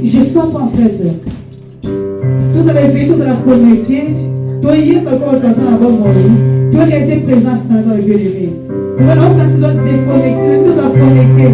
Je sens pas en fait. Tous avez fait, tous avez connecté. Toi, hier, quand on passe dans la bonne mort, toi qui as été présent à ce instant, bien aimé. Maintenant, ça, tu dois te déconnecter, tu dois te connecter.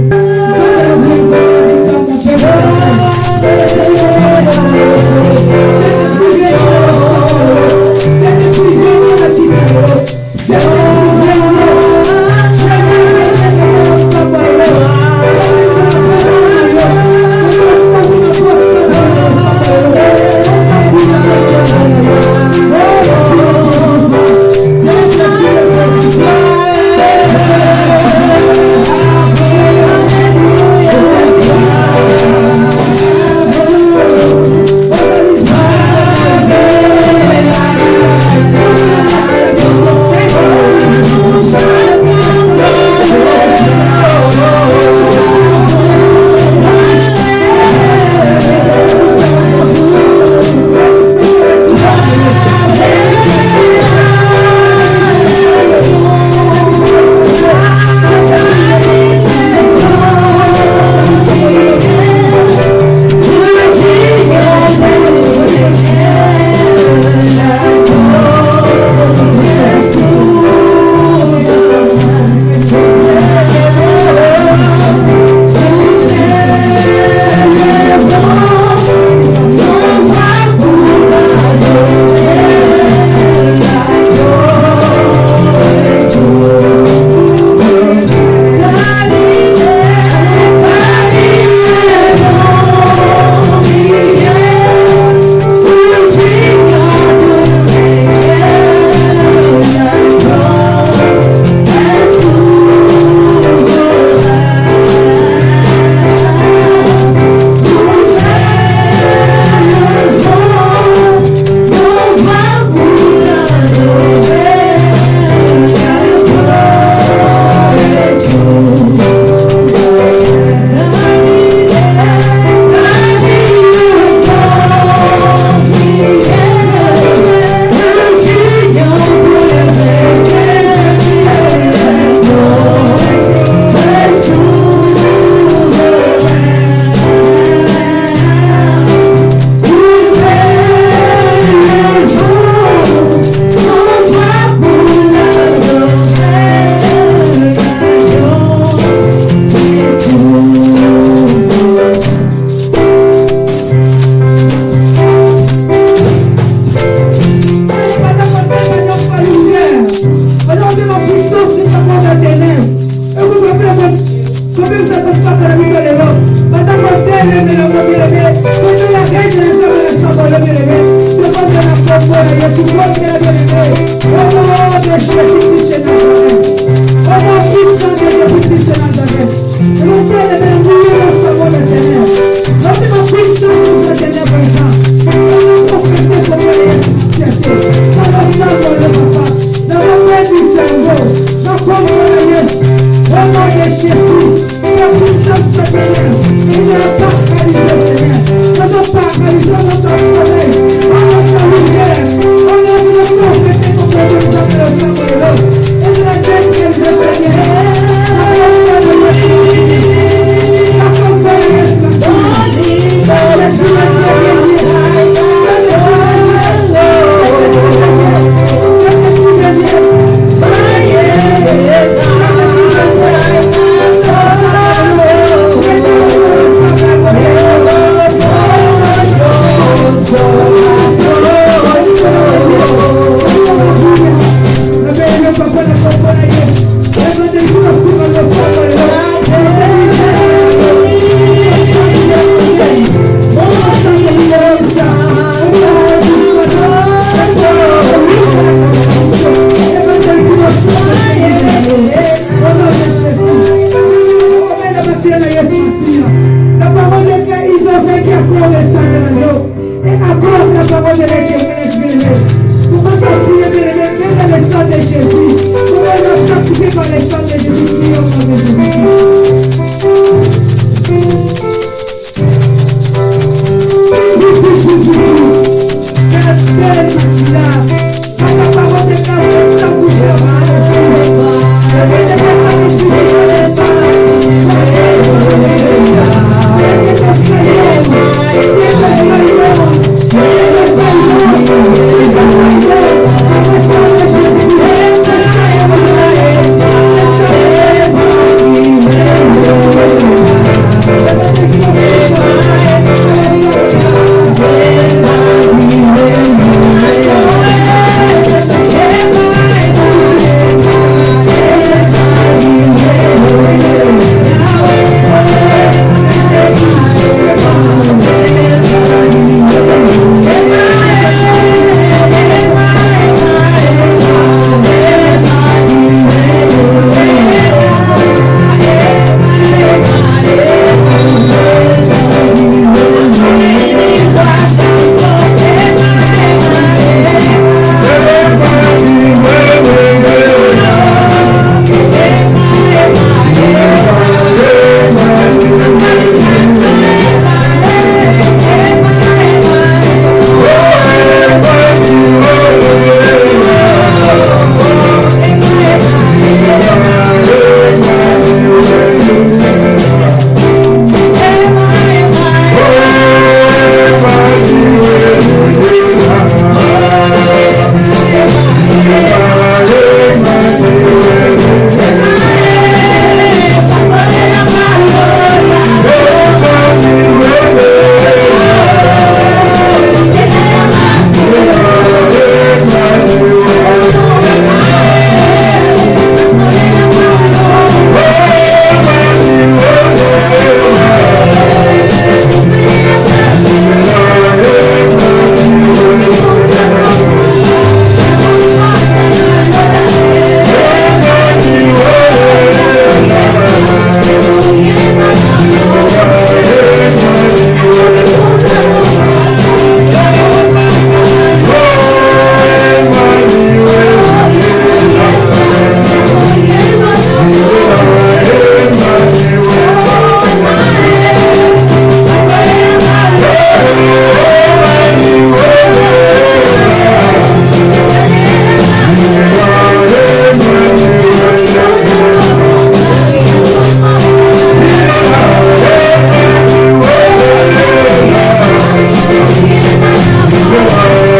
Oh,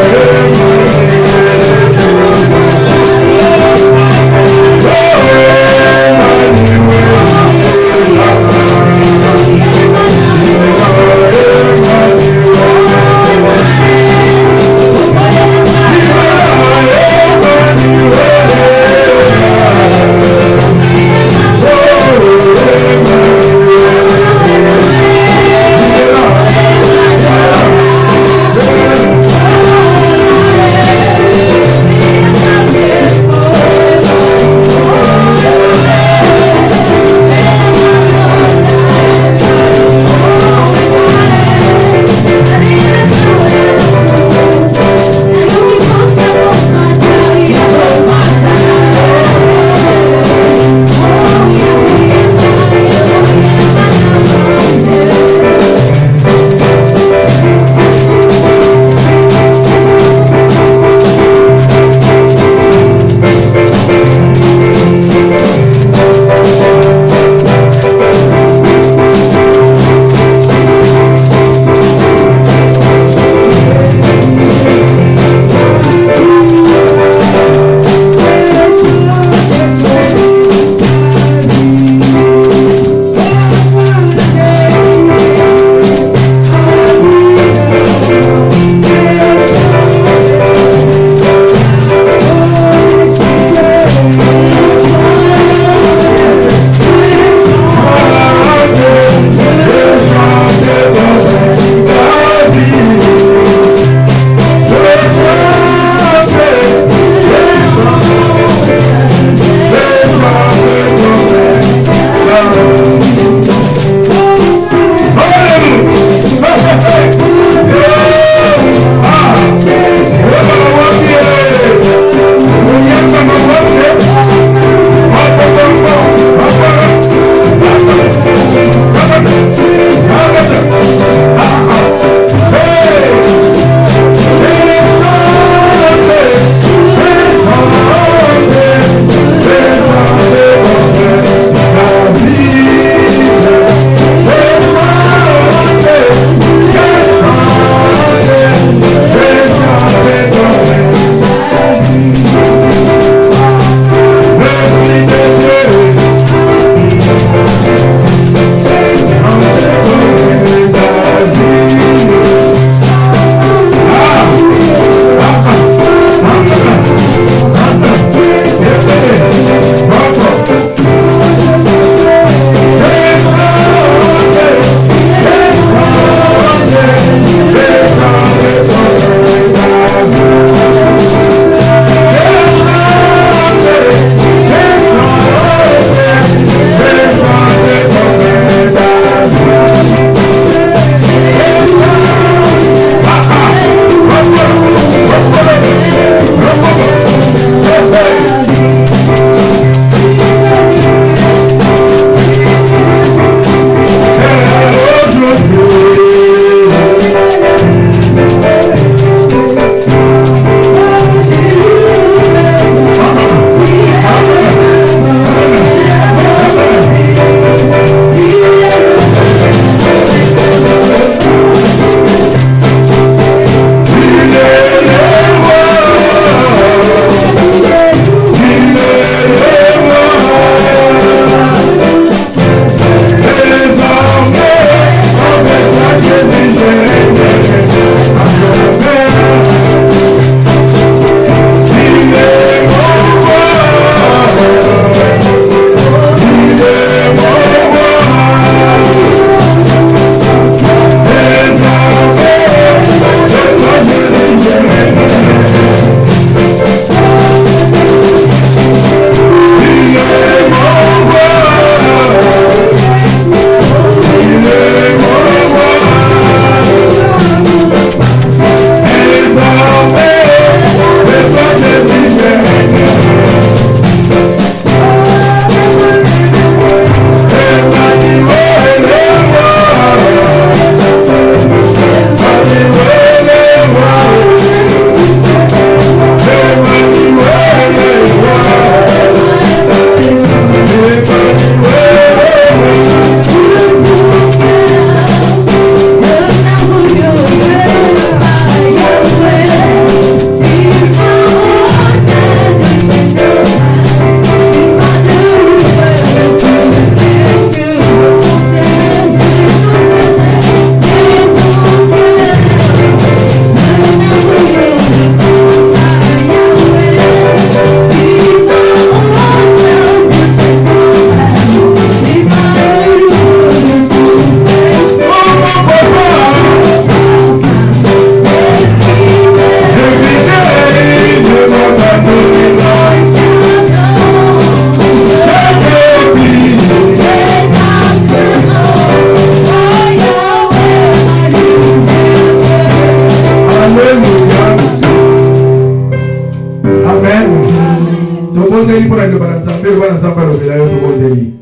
bondeli pour aller dans Zambé, le Zambé alobela yo to bondeli.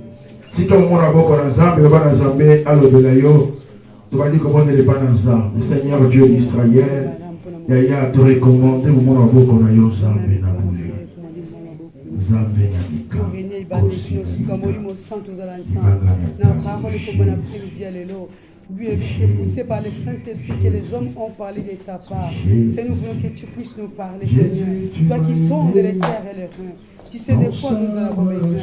Si comme on a beaucoup dans Zambé, le Zambé alobela yo, tu vas dire comment on est pas dans ça. Le Seigneur Dieu d'Israël, Yaya te recommandé au monde à beaucoup dans yo Zambé na boulé. Zambé na mika. Lui est poussé par le Saint-Esprit que les hommes ont parlé de ta part. Seigneur, nous voulons que tu puisses nous parler, Seigneur. Toi qui sondes les terres et les reins. Tu sais de quoi nous avons besoin.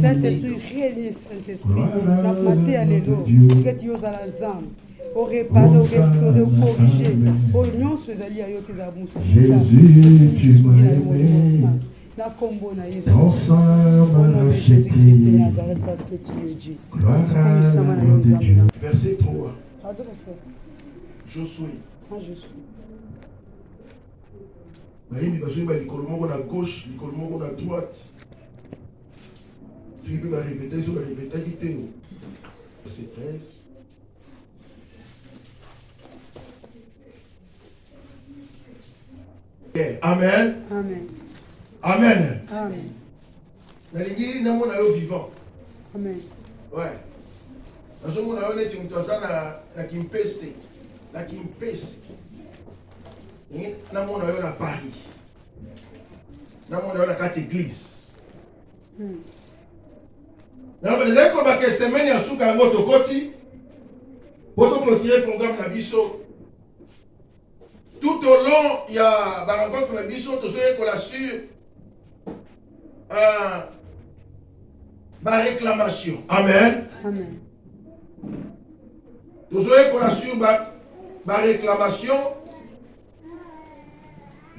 Saint-Esprit, réunis Saint-Esprit. La maté à l'élo. Tu es Dieu à la zambe. Au réparer, au restaurer, au corriger. Au non, ce alliés à tes aboussés. Jésus, tu m'as la combo na Yesu. Ton sang m'a racheté. Parce que tu es Dieu. Gloire à la gloire de Dieu. Verset 3. Josué. Il y a à gauche, il y a à droite. Tu peux répéter, il faut répéter. Verset 13. Amen. Amen. Amen. Amen. Nalingi na mona yo vivant. Amen. Ouais. Na so mona yo neti mtu sana na kimpese. Na kimpese. Na mona yo na Paris. Na mona yo na kati église. Na ba les ko ba ke semaine ya suka ngo tokoti. Poto clôturer programme na biso. Tout au long, il y a la rencontre de Bissot, tout ce qu'on assure, ma réclamation. Amen. Amen. Tout ce qu'on assure, ma réclamation.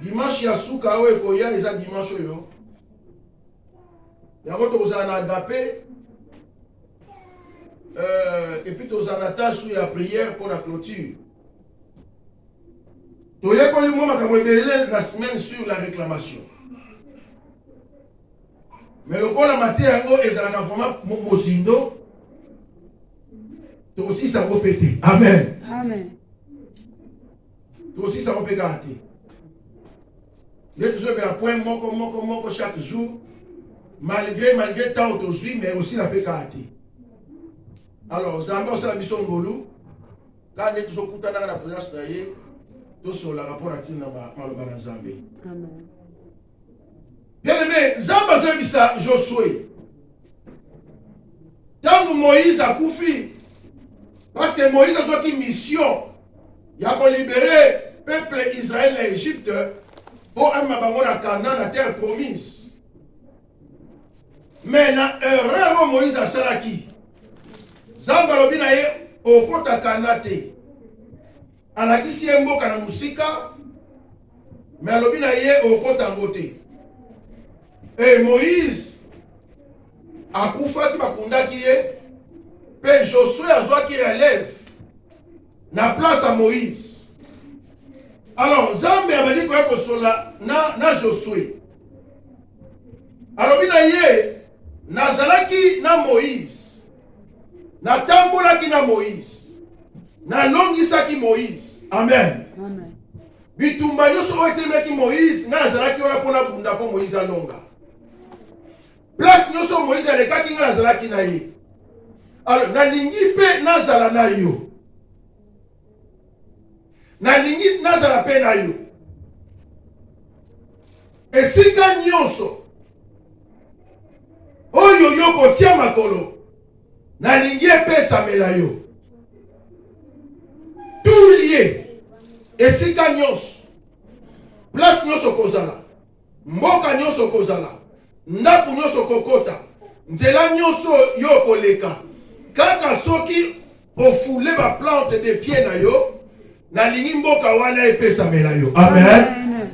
Dimanche, il y a Soukao et Koya, ils ont dimanche. Il y a un autre qui a agapé. Et puis, ils ont attaché sur la prière pour la clôture. Tu as la semaine sur la réclamation. Mais le corps la matière est vraiment Mosindo. Toi aussi ça va péter. Amen. Amen. Toi aussi ça va péter. Il y a toujours un point moko chaque jour. Malgré tant que suis, mais aussi la pécate. Alors, ça va aussi la mission Ngolu. Quand on est toujours content dans la présence de tout sur la rapport à Tina Malobana Zambé. Amen. Bien aimé, Zamba Zambisa Josué. Tant que Moïse a couffé, parce que Moïse a fait une mission, il a libéré le peuple Israël et l'Égypte pour un mabango à Canaan, la terre promise. Mais dans l'erreur Moïse a salaki, Zamba Lobinaye au compte à Kanate. Alakisi mboka na musika mais alobi na ye okota ngote et Moïse akufaki bakundaki ye pe Josué azwaki relève na place à Moïse. Alors Nzambe abandi ko kosola na Josué alobi na ye nazalaki na Moïse natambolaki na Moïse na longisaki Moïse. Amen. Amen. Bitumba nyoso oetemaki Moïse nga nazalaki wana pona bunda po Moïse alonga. Place nyoso Moïse alekaki nga nazalaki na ye. Alors nalingi pe nazala na yo. Nalingi nazala pe na yo. Esika nyonso oyo yo kotia makolo nalingi epesamela yo. Tout lié. Et si nyonso, place nyonso kozala, mboka nyonso kozala, ndapu nyonso kokota, nzela nyonso yo koleka, kaka soki ofoule ba plante de pieds na yo, na lingi mboka wana epesamela yo. Amen.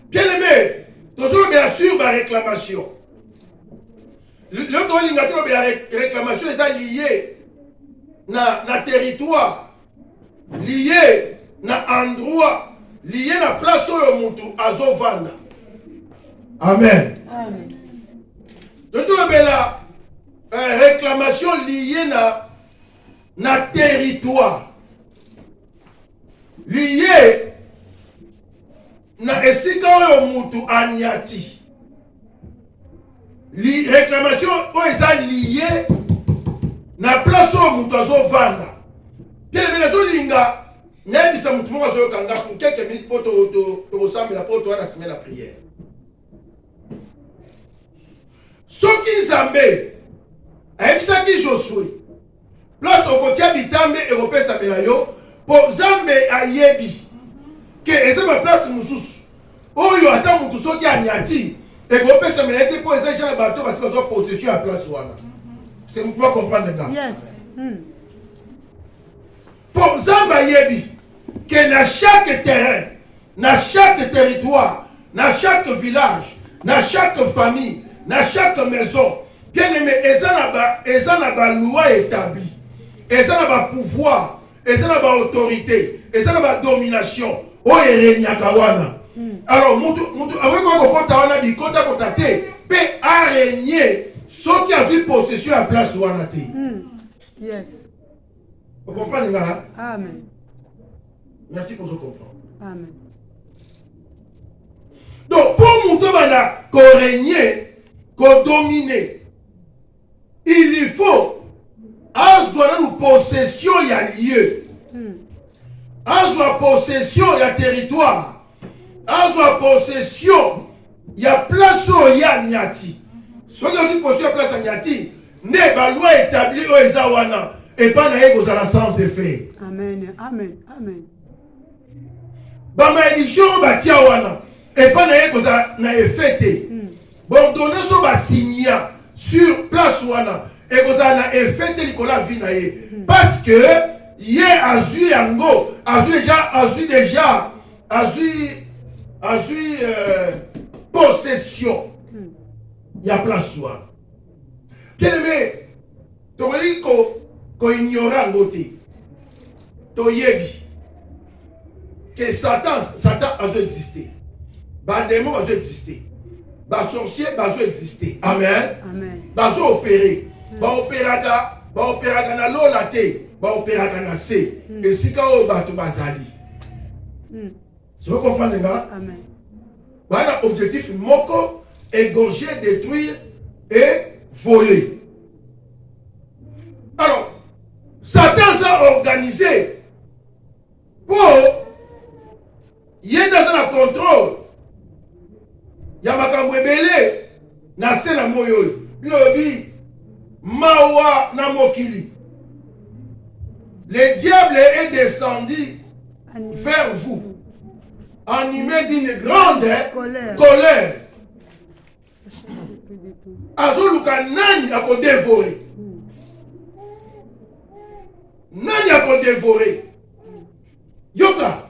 Bien aimé, toujours bien sûr ma réclamation. L'autre lingato bien réclamation est liée na territoire, lié na endroit, lié na place oyo mutu azovanda. Amen. Amen. Donc la réclamation liée na territoire, lié na esika oyo mutu anyati. réclamation est liée na place où mutu azovanda. Bien aimé nazolinga nayebisa mutu moko azoyokanga pour quelques minutes mpo tokosambela mpo towana sime la prière. Soki Nzambe ayebisaki Josue place okotia bitambe ekopesamela yo mpo Nzambe ayebi ke eza baplace mosusu oyo ata mutu soki aniati ekopesamela ete mpo eza eza na bato basi bazwa possession ya place wana. C'est mutu comprendre nga. Yes. Pour Nzambe ayebi que dans chaque terrain, dans chaque territoire, dans chaque village, dans chaque famille, dans chaque maison, bien aimé, ils ont une loi établie, ils ont un pouvoir, ils ont une autorité, ils ont une domination. Oh, il alors, avec quoi qu'on a wana bikota kotate, peut arrêter ceux qui ont eu possession à place wana te. Yes. Vous comprenez là? Amen. Merci pour ce comprendre. Amen. Donc, pour nous qu'on régner, qu'on dominer, il faut avoir une possession il y a lieu. Avoir possession il y a territoire. Avoir possession il y a place où il y a niati. Si on a une possession place à niati, ne ba loi établie au ezawana et pas naïe aux la sans effet. Amen. Amen. Amen. Ba malédiction batia wana et pas naïe aux na effet. Bon donner so ba signer sur place wana et aux na effet Nicolas vinaye parce que hier azu yango azu déjà possession. Il y a place wana. Bien aimé, tu ko ignorant côté. To yebi que Satan a existé. Ba démon a existé. Ba sorcier a existé. Amen. Amen. Ba opérer. Ba opéraka na lola te, ba opéraka na se. Et si ka o ba to bazali. Je veux comprendre nga? Amen. Ba na objectif moko égorger, détruire et voler. Alors, Satan s'est organisé pour y ait dans un contrôle. Il y a makambo ebele na se na moyo. Lobi mawa na mokili. Le diable est descendu vers vous, animé d'une grande colère. Azoluka nani ako dévorer. Nani ako dévorer. Yoka.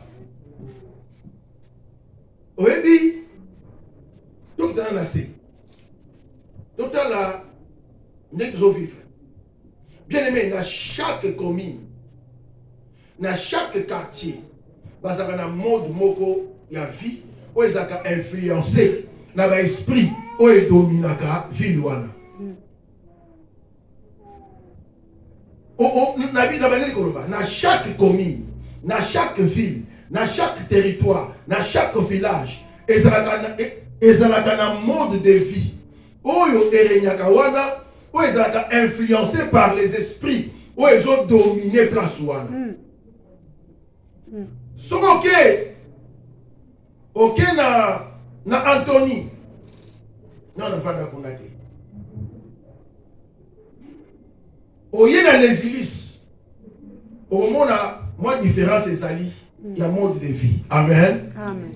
Oebi. Donc dans la C. Total la n'exo vivre. Bien aimé, dans chaque commune, dans chaque quartier, bazaka na mode moko ya vie, où ils ont influencé na ba esprit où ils dominaka ville wana. Dans chaque commune, dans chaque ville, dans chaque territoire, dans chaque village, ils ont un mode de vie. Oyo erenyaka wana, où ils ont influencé par les esprits, où ils ont dominé place wana. So ok na Anthony. Non, on va d'accord. Oye na les ilis. Au moment a moins différence et sali. Il y a mode de vie. Amen. Amen.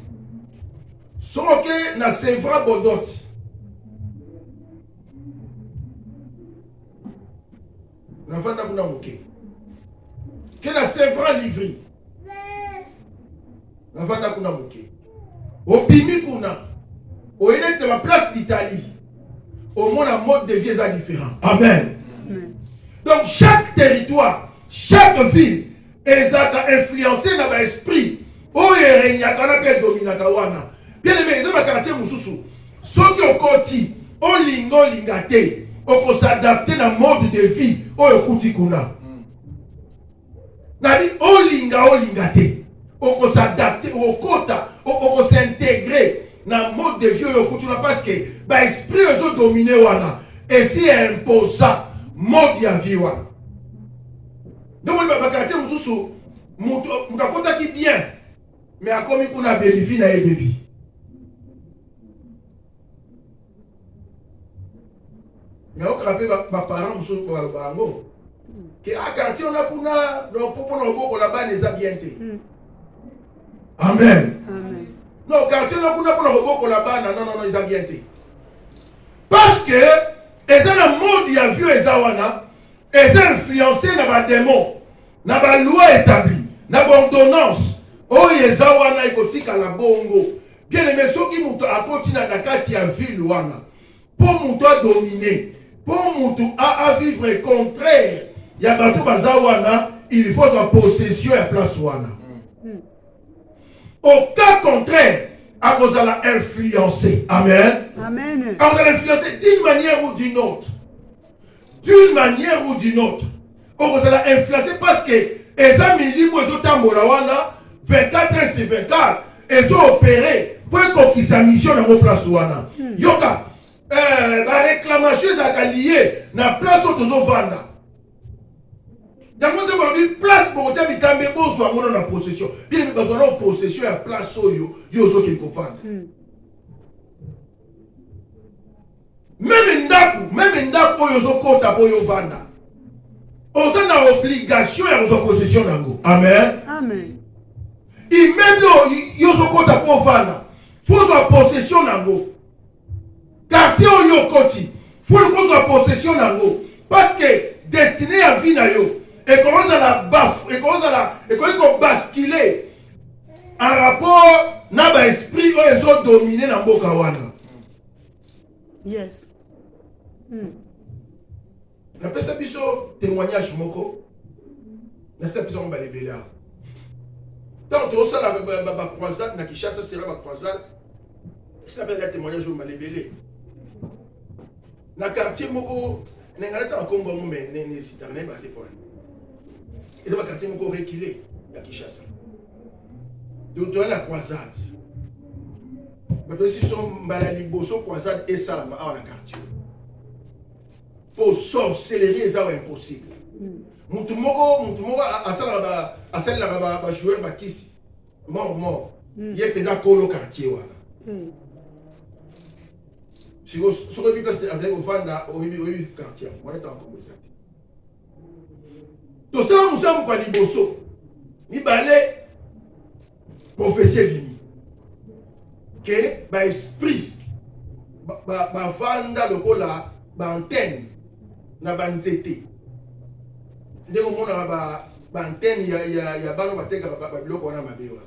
Soke na Sevra Bodot. Na vanda kuna moke. Que na Sevra Livry. Na vanda kuna moke. Obimi kuna. Oye na ma place d'Italie. Au monde a mode de vie est différent. Amen. Amen. Donc chaque territoire, chaque ville, ils ont influencé dans l'esprit. Oh, il y a un dominaka wana. Bien aimé, ils ont un quartier mususu. Ceux qui ont côté, on lingo lingate, on peut s'adapter dans le mode de vie. Oh, kuti kuna. Nadi, on lingate, on peut s'adapter au quota, on peut s'intégrer dans le mode mode de vie parce que l'esprit est dominé wana et si imposant mode de vie wana. Donc on va caractère mususu mutakota qui bien mais a comme qu'on a bénéfice na bébé. Mais on rappelle ma parents mususu pour le bango que à quartier on a kuna donc pour on boko là-bas les habienté. Amen. Amen. Non, quartier on a kuna pour le boko là-bas non les habienté. Parce que ils ont un mode de vie ezawana ils ont influencé dans les démons. Na ba loi établie, na ba ordonnance, oyo ezawana ikotika la bongo. Bien aimé soki muto akotina na kati ya ville wana. Pour muto a dominer, pour muto a vivre contraire, ya bato bazawana, il faut sa possession ya place wana. Au cas contraire, a kozala influencer. Amen. Amen. A kozala influencer d'une manière ou d'une autre. D'une manière ou d'une autre. On vous a influencé parce que les amis libres ils ont tambola wana 24 heures sur 24 ils ont opéré pour qu'on sa mission dans vos places wana. Yoka la réclamation est liée na place où ils ont vendu. Donc on a place pour te bitambe bozo amona na possession. Bien besoin de possession ya place oyo yozo qui ko vendre. Même ndaku oyo zo kota pour yo vendre. On a obligation à vos possessions d'ango. Amen. Amen. Immeuble yoso kota pour vendre. Faut sa possession d'ango. Quartier yo koti. Faut le sa possession d'ango. Parce que destiné à vie na yo et commence à la baffe et commence à basculer en rapport na ba esprit ils ont dominé na mboka wana. Yes. Na pesa biso témoignage moko na pesa biso mba lebela tant to ça la croisade na Kinshasa c'est la croisade ça s'appelle un témoignage mba lebele na quartier moko n'engala ta kombo mais ne citerne ba te point et ça quartier moko reculé na Kinshasa donc la croisade mais si son mba liboso croisade et ça la na quartier pour sorcellerie est impossible. Mutu moko asala ba joueur ba kisi mort. Yé pena kolo quartier wana. Si vous bi place azali vanda au quartier. Wana ta ko ça. To sala musamu kwa liboso. Ni balé prophétie bini. Que ba esprit ba vanda lokola ba antenne na banzete ndeko mona ba antenne ya bano bateka ba biloko na mabewa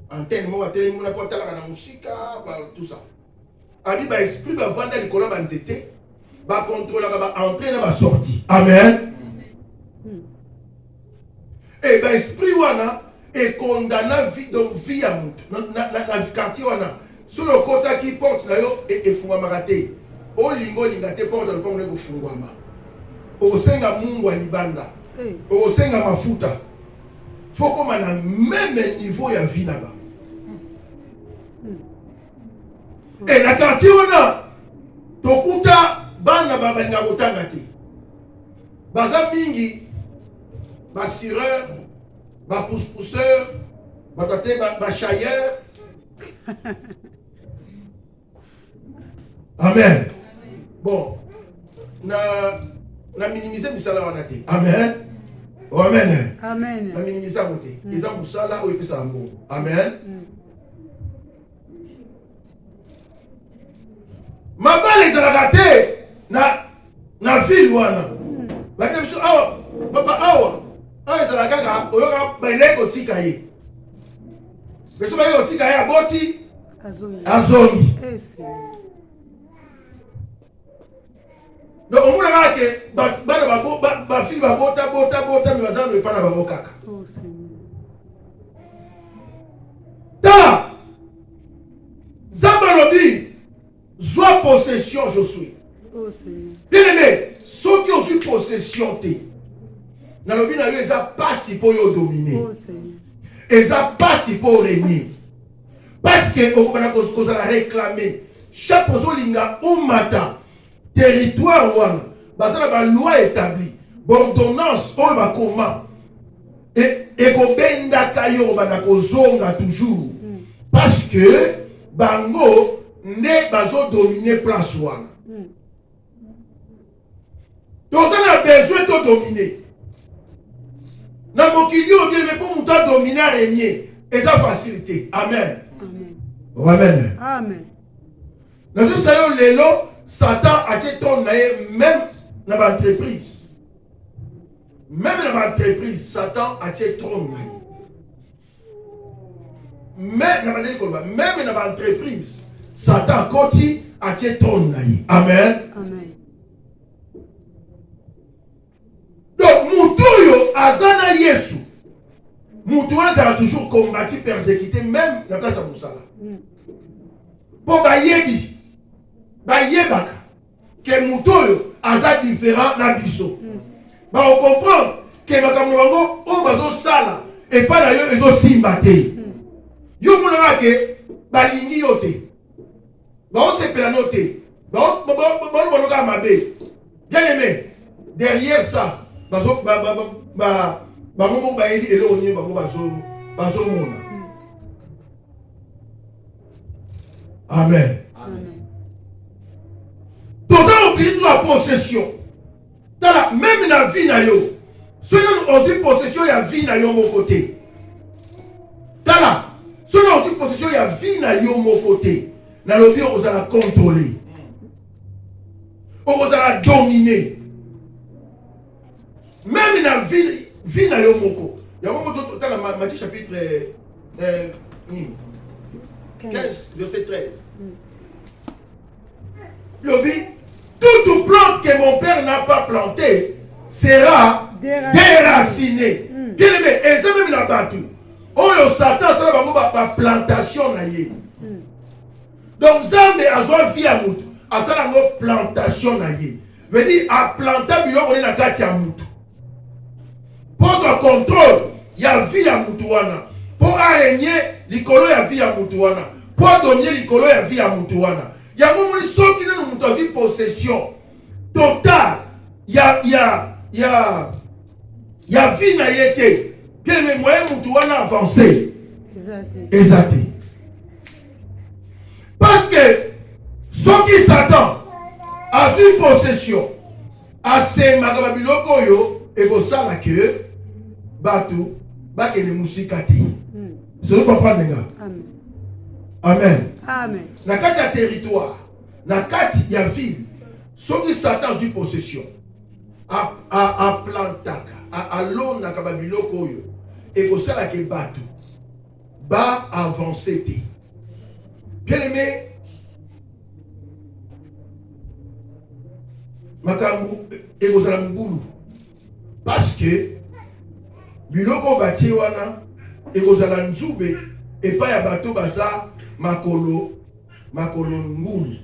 antenne mo batele mona portala na musika ba tout ça abi ba esprit ba vanda likolo banzete ba contrôler ba entrer na ba sortie. Amen. Et ba esprit wana et condamna vie donc vie ya mutu na quartier wana sur le côté qui porte na yo et fungwa marate olingo lingate porte le pont ngo fungwama osenga mungu wa libanda osenga mafuta faut qu'on a même niveau ya vie là-bas et la quartier on a tokuta bana baba nga kotanga te baza mingi ba sireur ba pousse-pousseur ba tate ba chailleur. Amen. Bon na minimiser misala wana te. Amen. Oh, amen. Amen. Na minimiser côté. Ils ont musala ou epesa ambo. Amen. Ma balle ezalaka te na ville wana. Ba biso awa papa awa. Ah ezalaka ka oyoka baile ko tika ye. Beso ba yo tika ye aboti azongi. Donc, on a que ma fille va bota, mais bazan ne pas na bango kaka. Oh Seigneur. Ta Zambalobi, soit possession, je suis. Oh Seigneur. Bien aimé, ceux qui ont eu possession, dans le bien, ils n'ont pas si pour dominer. Oh Seigneur. Ils n'ont pas si pour régner. Parce que on a réclamé chaque fois linga umata territoire wana bazala ba loi établie ordonnance on va comment et ko benda kayo bana ko zonga toujours parce que bango ne bazo dominer place wana donc on a besoin de dominer na mokili o bien pour muta dominer régner et ça facilité amen amen Amen. Nous savons lelo Satan a été ton même dans l'entreprise. Même dans l'entreprise, Satan a été ton même dans l'entreprise, Satan a été ton Amen. Amen. Donc, Moutoyo, Azana Yesu. Moutoyo, ça va toujours combattu, persécuté, même dans la place de Moussala. Pour Bayebi. Bayebaka que mutoyo aza différent na biso ba on comprend que makambo bango o bazo sala et pas d'ailleurs ezo simba te yo mona ke balingi yote ba o sepela note ba o ka mabe bien aimé derrière ça bazo ba mongo ba yedi elo oni bango bazo mona amen. Nous avons oublié toute la possession. Même dans la vie, si nous avons aussi possession, il y a vie dans mon côté. Si nous avons aussi possession, il y a vie dans mon côté. Dans le bien, on va contrôler. On va dominer. Même dans la vie dans mon côté. Il y a un moment dans Matthieu chapitre 15, verset 13. Le but, toute plante que mon père n'a pas plantée sera déracinée. Bien aimé, et c'est même la battue. Oh, Satan, c'est la plantation. Donc, Zambé a besoin de vie à Moutou. A ça, la plantation. Veut dire, à planter, on est dans la carte à Moutou. Pour un contrôle, il y a vie à Moutouana. Pour arraigner, l'icolo, il y a vie à Moutouana. Pour donner l'icolo, il y a vie à Moutouana. Il y a un ceux qui ont une possession totale. Il y a vie na yete. Bien les moyens moutouana avancé. Exact. Parce que ceux qui s'attendent à une possession, à ces magababiloko yo, et que ça la que batou, baké les mousikati. C'est le papa de gars. Amen. Amen. Amen. Na kati ya territoire, na kati ya ville, ceux qui s'attendent à une possession, à plantaka, à l'eau na kababiloko yo, et que ça la que batou, ba avancer te. Bien aimé, makambu et que ça la mbulu, parce que biloko bati wana et que ça la nzube et pas ya bateau baza makolo ngulu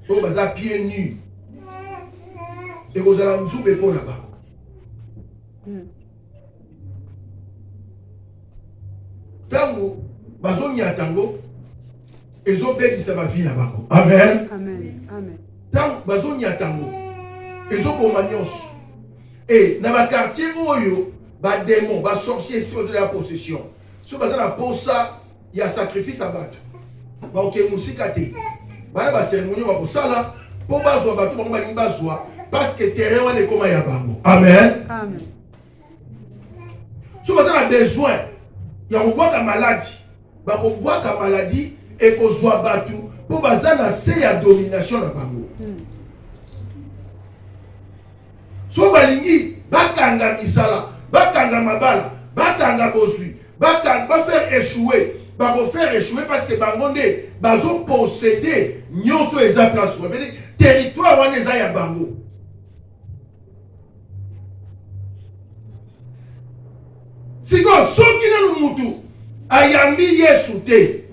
o baza pieds nus et que ça la nzube pour là-bas. Tango bazo nyatango ezobekisa ba vie na bango. Amen. Amen. Amen. Tango bazo nyatango ezoboma nyonso. Et dans le quartier oyo ba démon ba sorcier si de la possession. So baza na posa ya sacrifice à battre. Ba oké musika te. Bana ba cérémonie ba posala po bazwa batu bango balingi bazwa parce que terrain wana ekoma ya bango. Amen. Amen. So baza na besoin ya kobwaka maladie. Ba kobwaka maladie et kozwa batu po baza na se ya domination na bango. So balingi bakanga misala, bakanga mabala, bakanga bosui, bakanga faire échouer, faire échouer parce que bangonde bazo posséder nyonso eza place. Ça veut dire territoire wana eza ya bango. Siko soki na mutu ayambi Yesu te.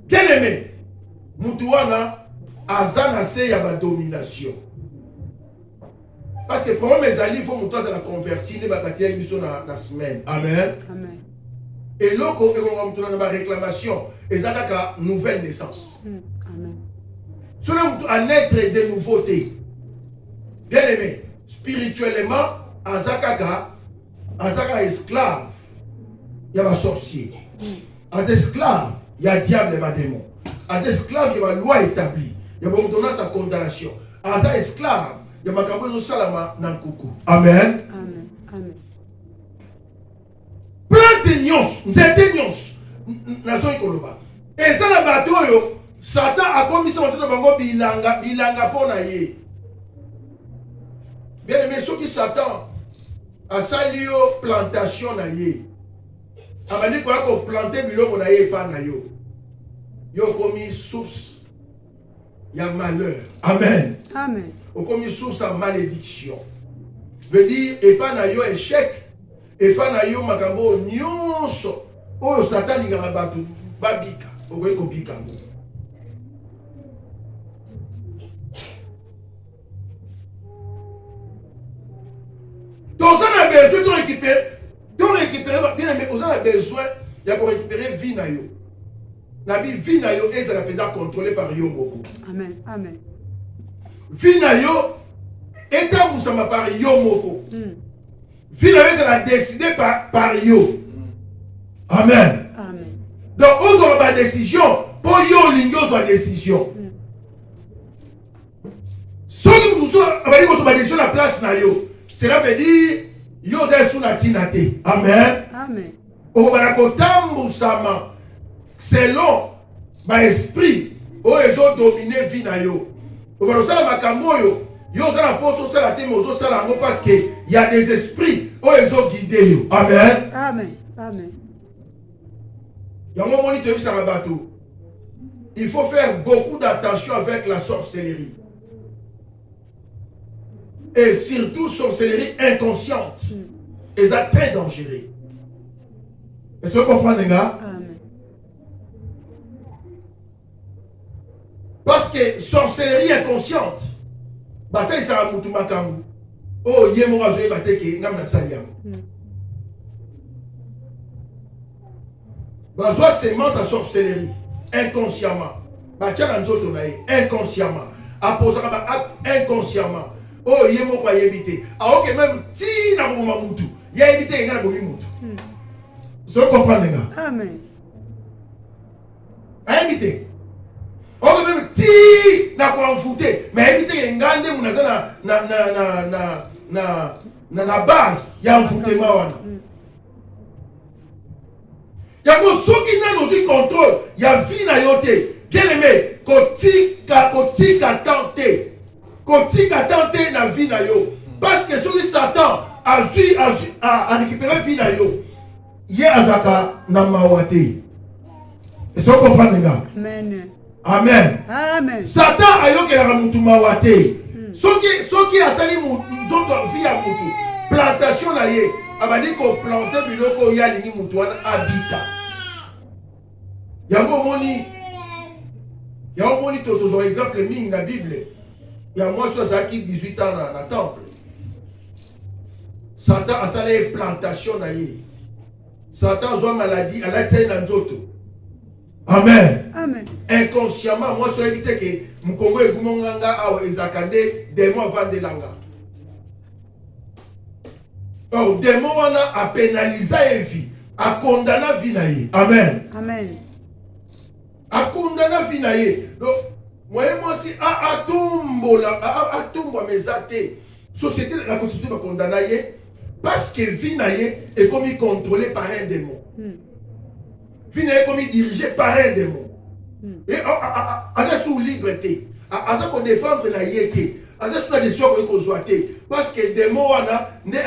Bien aimé, mutu wana azana se ya ba domination. Parce que pour mes alliés, il faut que la convertir, les bâtir une mission dans la semaine. Amen. Amen. Et l'autre, il y a une réclamation. Et ça, c'est une nouvelle naissance. Amen. Cela à naître de nouveautés. Bien aimé, spirituellement, Azaka esclave, il y a un sorcier. As esclave, il y a diable et un démon. As esclave, il y a une loi établie. Il y a une sa condamnation. As esclave, il y a un salama dans coucou. Amen. Amen. Amen. Plante nyos, nzete nyos, nazo ikoloba. Et ça, la bateau, Satan a commis son temps de bango bilanga pona ye. Bien aimé, ceux qui Satan a sali plantation na ye. Abandi quoi ko planter biloko na ye pa na yo. Yo commis source ya malheur. Amen. Amen. O commis source à malédiction. Veut dire et pas na yo échec et pas na yo makambo nyonso. O Satan ngaba batu babika. O ko bika ngo. Donc, on a besoin de récupérer, bien aimé, on a besoin de récupérer vie na yo. La vie na yo est contrôlée par yo moko. Amen. Amen. Vie na yo est par yo moko. Vie na yo est décidée par yo. Amen. Amen. Donc, on aura une décision pour yo lingo soit décision. Si vous avez une décision à la place na yo. Cela veut dire, yo est sous la tinate. Amen. Amen. Au banakotambu sama, selon ma esprit, o ezo dominer vie na yo. Au banasala makambo yo za la poso sala te mozo sala ngo parce que il y a des esprits o ezo guider yo. Amen. Amen. Amen. Yango moni te bisa bateau. Il faut faire beaucoup d'attention avec la sorcellerie. Et surtout sorcellerie inconsciente. Et ça très dangereux. Est-ce que vous comprenez, gars? Amen. Parce que sorcellerie inconsciente, bah ça, ça va moutou makambu. Oh, yé mo azoye bateke, ngam na saliam. Bah, soit sémence à sorcellerie, inconsciemment. Bah, tiens, on a inconsciemment. Apposant un acte inconsciemment. Oh, il y a mon quoi éviter. Ah, ok, même si n'a pas mon moutou, il y a évité qu'il y a un moutou. Vous comprenez, les gars? Amen. A éviter. Ok, même si n'a pas en fouté, mais éviter qu'il y a un gars na base, il y a un fouté mawana. Il y a un ceux qui n'ont aussi contrôle, il y a vie na yote. Bien aimé, kotika tente. Kotika tente na vie na yo. Parce que celui Satan a récupéré vie na yo. Yé azaka na mawate. Est-ce que vous comprenez, gars? Amen. Amen. Amen. Satan a yo ke na mutu mawate. Soki asali nzoto vie ya mutu. Plantation na ye. Abandi ko planter biloko ya lingi mutu wana habita. Yango moni toto exemple mingi na Bible. Il y a moi qui 18 ans dans le temple. Satan a salé plantation na ye. Satan a maladie, a la tête dans nzoto. Amen. Amen. Inconsciemment, moi je suis évité que mon Congo et Goumonganga a ezakande démon avant de langa. Or démon a pénalisé la vie, a condamné la vie na ye. Amen. Amen. A condamné la vie na ye. Donc moi aussi a tombo mes athées. Société la constitution va condamner parce que vie na ye est comme contrôlé par un démon. Vie na ye comme dirigé par un démon. Et à sous liberté, à ça qu'on dépend de la yété, à ça sous la décision qu'on soit parce que démon wana ne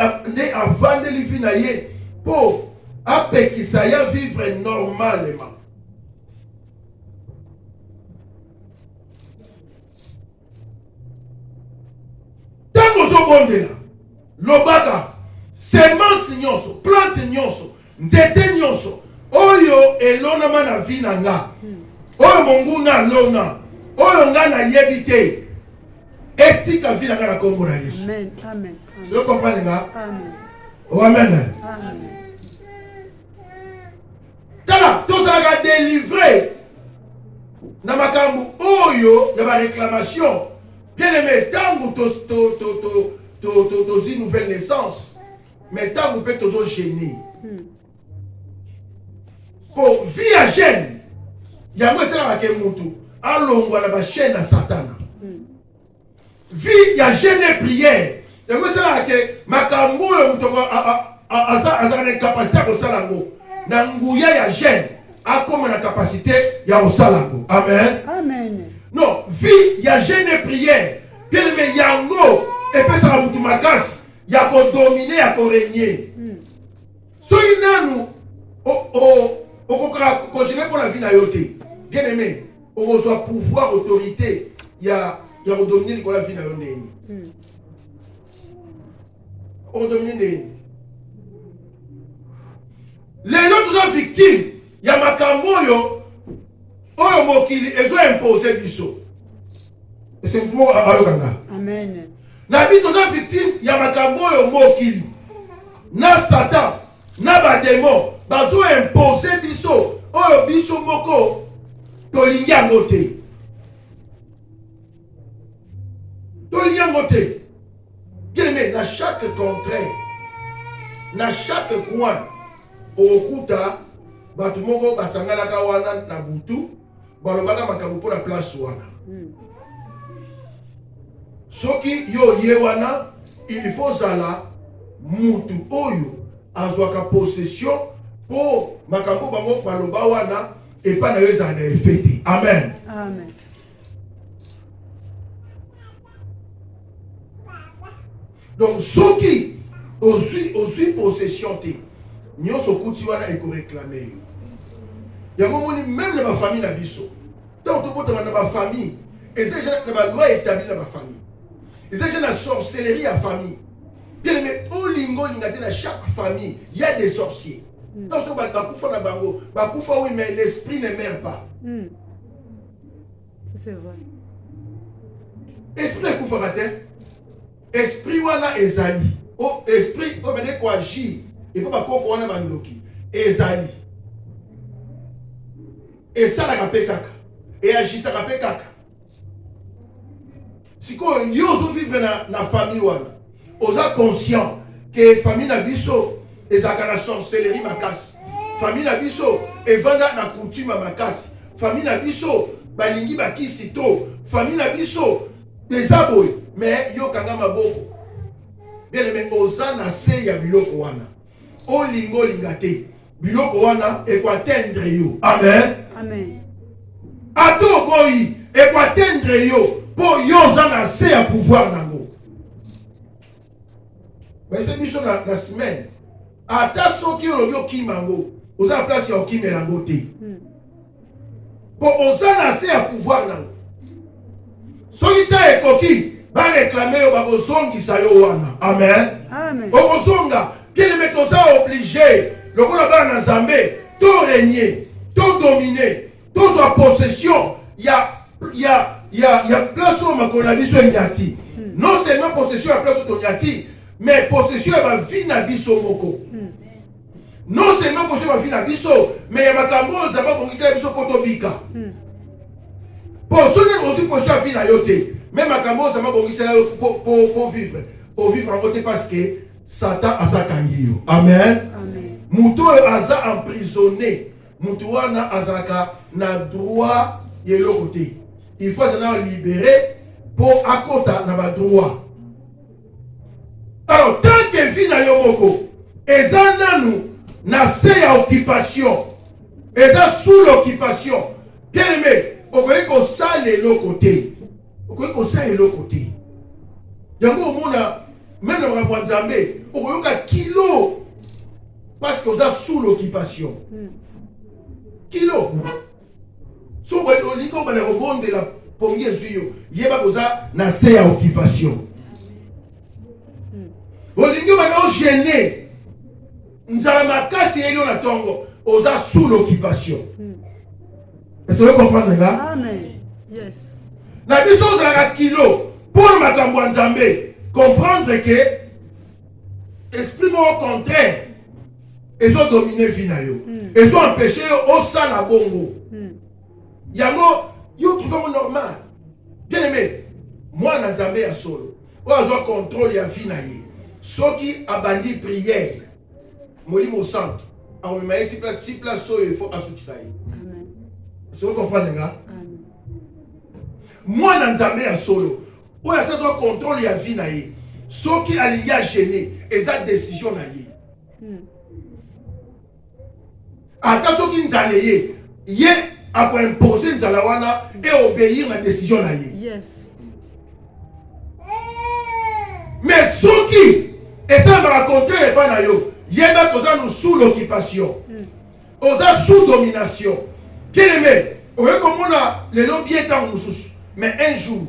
avant de vie na ye pour après qui ça y vivre normalement. Lobaka semence nyonso plante nyonso nzete nyonso oyo elona mana vina nga oyo monguna lona oyo nga na yebite etika vina nga na kombo na Yesu. Amen. Amen. Vous comprenez nga? Amen. Oh, amen. Amen. tala tozalaka délivré na makambu oyo ya ba réclamation bien aimé tango to nouvelle naissance mais tango peut tozo gêner pour vie à jeune yango esalaka ke mutu alongwa na ba chaîne na satana vie ya jeune et prière yango esalaka ke makambu oyo mutu azalaka na capacité ya kosala yango na nguya ya jeune akoma na capacité ya kosala yango. Amen. Amen. Non, vie ya jeune et prière bien aimé yango epesaka mutu makasi ya kodomine ya korégner soki nanu okokaka kogene mpo na vie na yo te bien aimé okozwa pouvoir autorité ya kodomine likolo ya vie na yo ndeni okodomine ndeni lelo toza victime ya makambo oyo mokili ezo-impose biso ese mutu ayokanga. Amen. Na bi toza victime ya makambo oyo mokili na satan na badémon bazo-impose biso oyo biso moko tolingi yango te bien aimé na chaque contrée na chaque coin okuta bato moko basanganaka wana na butu balobaka makambo mpo na place wana soki yo ye wana il faut zala mutu oyo azwaka possession po makambo bango baloba wana epa na yo ezala na effet te. Amen. Amen. Donc soki ozwi possession te nyonso okuti wana ekoreklame yo yango moni même na bafamille na biso ntango tobotama na bafamille eza deja na baloi établi na bafamille eza deja na sorcellerie ya famille bien aimé olinga te na chaque famille il y a des sorciers ntango so bakufa na bango bakufa oui mais l'esprit ne meurt pas C'est vrai. esprit ekufaka te esprit wana ezali esprit oyo bande koagir epo bakoko wana bandoki ezali esalaka mpe kaka eagisaka mpe kaka sikoyo yo ozovivre na famille wana oza conscient ke famille na biso ezalaka na sorcellerie makasi famille na biso evanda na coutume makasi famille na biso balingi bakisi to famille na biso eza boye mais yokanga maboko bien aimé oza na se ya biloko wana olinga te biloko wana ekoatteindre yo. Amen. Amen. Ato boyi ekoatteindre yo po yo oza na se ya pouvoir nango baise biso na semaine ata soki olobi okima yango oza na place ya okimela yango te po oza na se ya pouvoir nango soki ta ekoki bareklame yo bakozongisa yo wana. Amen. Amen. Okozonga bien aimé toza obligé lokola bana na Nzambe to régner to dominer tozwa possession ya place oyo makolo na biso enyati non seulement possession ya place oyo tonyati mais possession ya bavie na biso moko non seulement possession ya bavie na biso mais ya makambo oyo Nzambe abongisela biso mpo tobika po soki ozwi possession ya vie na yo te mais makambo oyo Nzambe abongisela yo po vivre yango te parce que Satan aza kangi yo. Amen. Amen. Mutu oyo aza emprisonné mutu wana azalaka na droit yeloko te il faut azala libéré pour akota na badroit. Alors tant que vie na yo moko eza nanu na se ya occupation eza sous l'occupation bien aimé okoki kosala eloko te okoki kosala eloko te yango omona même na makambo ya Nzambe okoyoka kilo parce que oza sous l'occupation kilo so olingi obanda kobondela pongi ezwi yo yeba koza na se ya occupation olingi obanda ogene nzala makasi yeli yo na ntongo oza sous l'occupation. Est-ce que vous comprenez nga? Amen. Yes. Na biso ozalaka kilo pour makambo ya Nzambe comprendre que esprit moko contraire Ils ont dominé vie na yo. Ils ont empêché au sang la bongo. Yango, yo trouvé mon normal. Bien aimé, moi na Zambé ya solo. O azo contrôle ya vie na ye. Soki abandi prière. Molimo centre. On m'a dit place so il faut asukisa ye. Amen. Est-ce que vous comprenez nga? Amen. Moi na Zambé ya solo. O ya sazo contrôle ya vie na ye. Soki ali ya gêné, eza décision na ye. Ata soki nzale ye, ye ako imposer nzala wana et obéir la décision na ye. Yes. Mais soki et ça m'a raconté les pas na yo, yeba koza nous sous l'occupation. Oza sous domination. Bien aimé, on veut comme on a les lobbies dans nous sous. Mais un jour,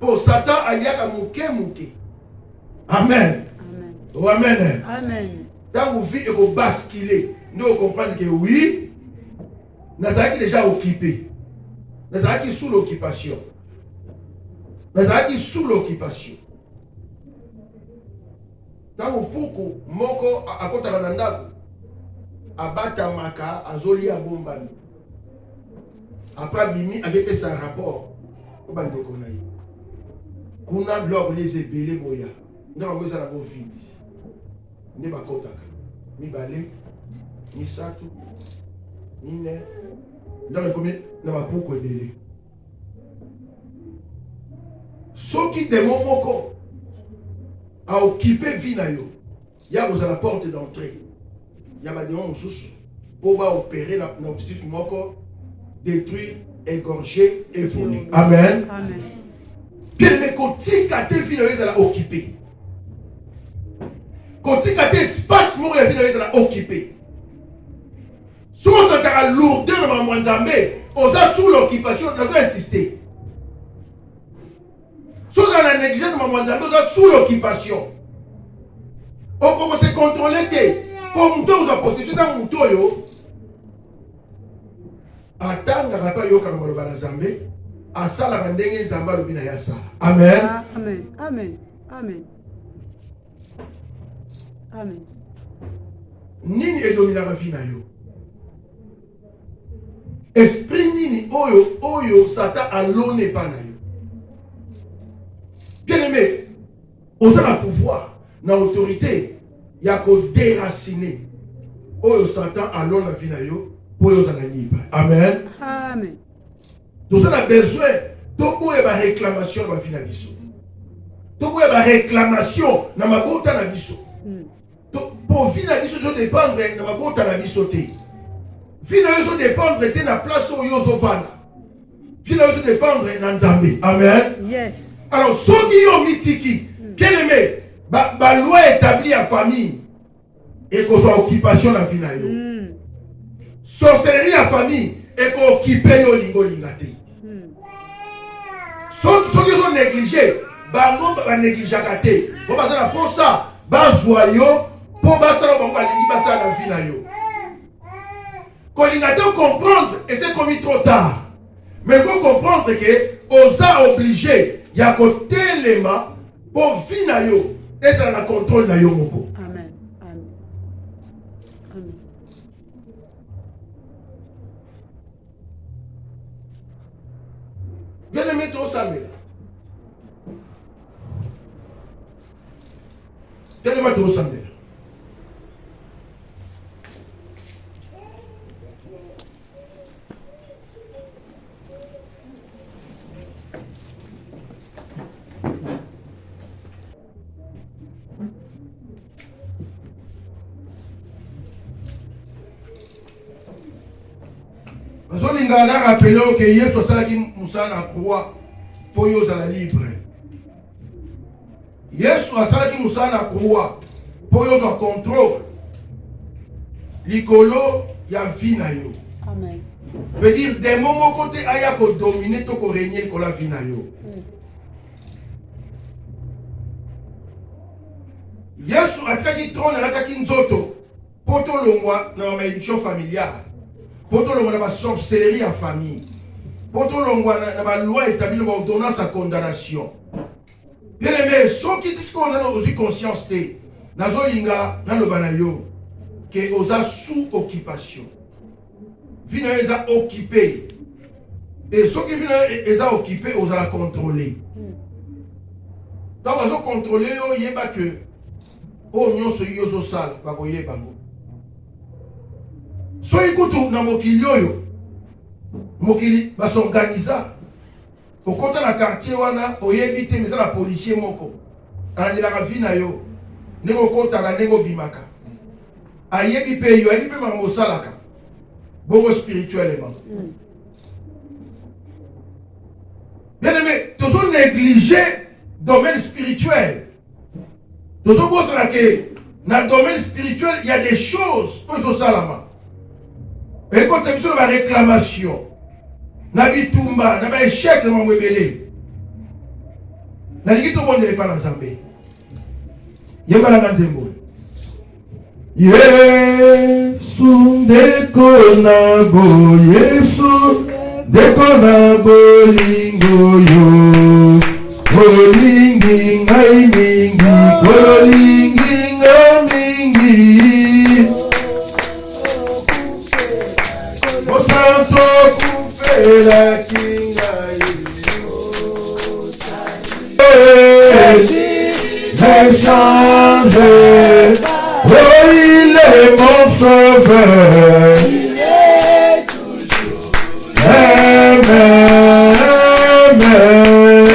pour Satan aliaka mouké. Amen. Amen. Oh, amen. Amen. Quand vous vivez et vous basculez, nous comprenons que oui, nous sommes déjà occupés. Nous sommes sous l'occupation. Nous sommes sous l'occupation. Quand vous pouvez, moko à côté de l'andako, abata maka, azoli abombami. Après bimi avec un rapport, au bande de konaï. Kuna bloc les épelés boya. Nous avons besoin d'avoir vite. Nous avons besoin ni balé, ni sato, ni ne. Nous avons combien? Nous avons beaucoup de délai. Ceux qui démon moko a occupé vie na yo, il y a la porte d'entrée. Il y a des démons sous pour opérer l'objectif moko, détruire, égorger et voler. Amen. Amen. Bien mais quand tu as vie na yo, elle a occupé. Quand tu as espace mon la vie na yo, elle a occupé. Si on s'attend lourdeur dans mon Zambé, on a sous l'occupation, on a insisté. Si on a négligé dans mon Zambé, on a sous l'occupation. On peut se contrôler. Pour monter aux oppositions, c'est un mouton. Attends, pas yo comme le Zambé. À ça, la rendez Zamba le bina ya ça. Amen. Amen. Amen. Amen. Amen. Nini est dominé la vie na yo. Esprit nini oyo Satan alone pas na yo. Bien aimé, on a le pouvoir, na autorité, il y a qu'au déraciner. Oyo Satan alone la vie na yo pour yo zangani. Amen. Amen. Donc on a besoin de réclamation dans la vie na biso. Donc il y a réclamation dans ma bota na biso. Pour vie na biso je dépendre de ma bota na biso te. Vie na yo dépendre de la place où yo vanda. Vie na yo dépendre na Nzambe. Amen. Yes. Alors ceux qui ont mitiki, bien aimé, la loi établie à famille et qu'on soit occupation la vie na yo. Sorcellerie à famille et qu'on occupe yo lingo lingate. Ceux qui ont négligé, bango ba négligé kate. Bon bazana pour ça, ba joyeux pour basala bango lingi basala la vie na yo. Kolingate comprendre et c'est commis trop tard. Mais il faut comprendre que on a obligé, il y a côté l'élément pour vie na yo et ça la contrôle na yo moko. Amen. Amen. Amen. Bien aimé tout ça mais. Tellement tout ça mais. Zolinga na rappelé que Yesu salaki musana na croix pour yo zala libre. Yesu salaki musana na croix pour yo zo contrôle likolo ya vie na yo. Amen. Veut dire des moments côté aya ko dominer to ko régner ko la vie na yo. Yesu atikaki trône atakaki nzoto poto longwa na malédiction familiale. Poto longwa na ba sorcellerie en famille. Poto longwa na ba loi établie ba ordonnance à condamnation. Bien aimé, ceux qui disent qu'on a aussi conscience té nazolinga na lo banayo. que vous êtes sous occupation. Vous êtes occupé. Et ceux qui sont occupés, vous allez contrôler. Quand vous allez contrôler, vous savez que vous avez un sale. Si vous écoutez dans Mokili, va s'organiser. Au côté de la quartier, vous avez la policier. Vous avez la vie. Vous avez la bimaka. Ayebi pe yo, ayebi pe mango salaka. Bongo spirituellement. Bien aimé, tous on négligé domaine spirituel. Tous on pense que dans le domaine spirituel, il y a des choses où ils sont salama. Et quand c'est sur la réclamation, nabi tumba, nabi échec de mon bébé. Naliki tout le monde n'est pas dans Zambé. Yemba la ganzembo. Yesu ndeko na bo, Yesu ndeko na bolingo yo, bolingi ngai mingi, bolingi ngai mingi, osanto kupela kingai échanger. Oh, il est mon sauveur. Il est toujours. Amen, amen.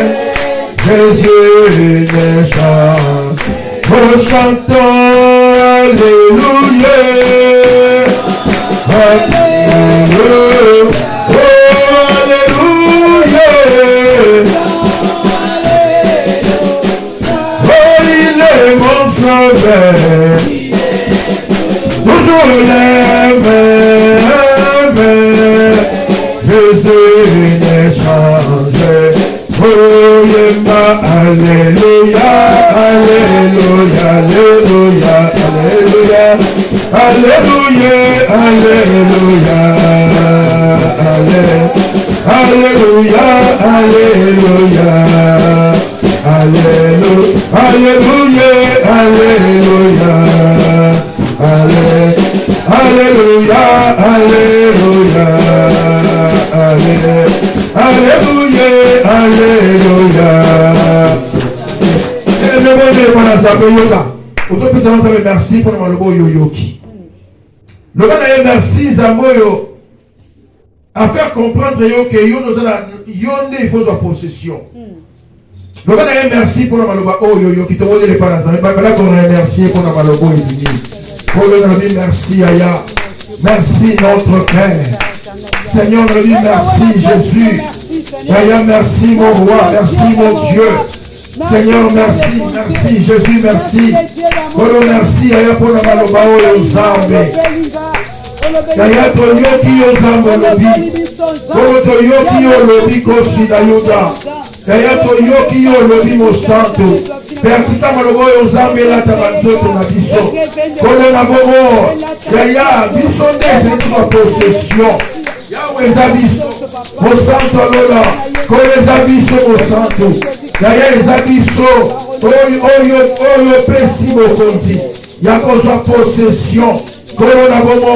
Jésus ne chante. Oh, chantons, alléluia. Alléluia. Oh, alléluia. Oh, il est mon sauveur. Toujours l'aime, Jésus n'est changé. Oh, yema, alléluia, alléluia, alléluia, alléluia, alléluia, alléluia, alléluia, alléluia, alléluia, alléluia. Alléluia, alléluia, alléluia, alléluia. Merci pour le yoyoki. Le gars merci Zamboyo à faire comprendre que il faut sa possession. Le gars merci pour le maloba yoyoki. Tout le monde est pas dans merci pour le maloba merci Aya, merci notre Père. Seigneur, merci Jésus. Aya, merci mon roi, merci mon Dieu. Seigneur, merci, merci Jésus, merci. Oh, merci Aya pour la maloba au Zambé. Aya toyoki au Zambé lobi. Oh, toyoki au lobi kosi na yuda. Aya toyoki au lobi mo santo. Persika malobo yo Zambé la tabanzoto na biso. Kolo na bobo. Yaya biso nde c'est possession. Yahweh zabiso. Mo santo lola. Kolo zabiso mo santo. Yaya zabiso. Oyo pesi mo konti. Yako sa possession. Kolo na bobo.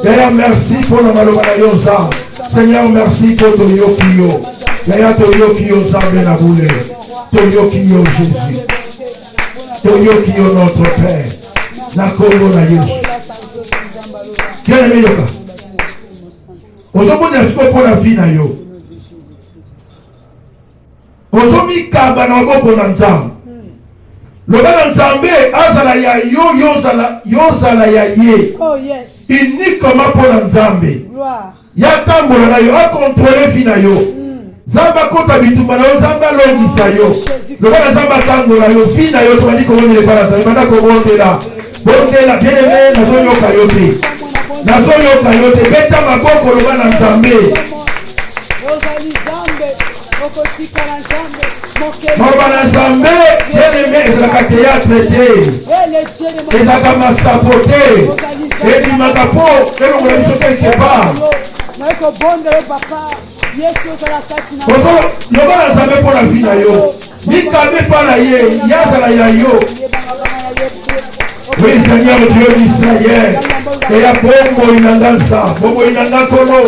Yaya merci pour la maloba na yo za. Seigneur merci pour ton yokiyo. Yaya to yokiyo Zambé na boule. To yokiyo Jésus. Toyokio notre Père, na Congo na Yesu. Bien aimé yoka. Ozomona siko pour la vie na yo. Ozomi kaba na maboko na Nzambe. Loba na Nzambe azala ya yo yozala ya ye. Oh yes. Uniquement pour la Nzambe. Gloire. Ya tambola na yo, a contrôler vie na yo. Zamba kota bitumba na yo, Zamba longisa yo. Loba Zamba tango na yo, fi na yo, tobandi komoni lebala sa, banda kobondela. Bondela, bien aimé, nazo yoka yo te. Nazo yoka yo te, beta maboko loba na Nzambe. Moroba na Nzambe, bien aimé, ezalaka théâtre te. Ezalaka masapote. Ebimaka po, elongola biso quelque part. Loba na Nzambe pour la vie na yo. Mikabe pa na ye, yazala ya yo. Oui, Seigneur Dieu d'Israël. Et à Bomo Inangansa, Bomo Inangakolo,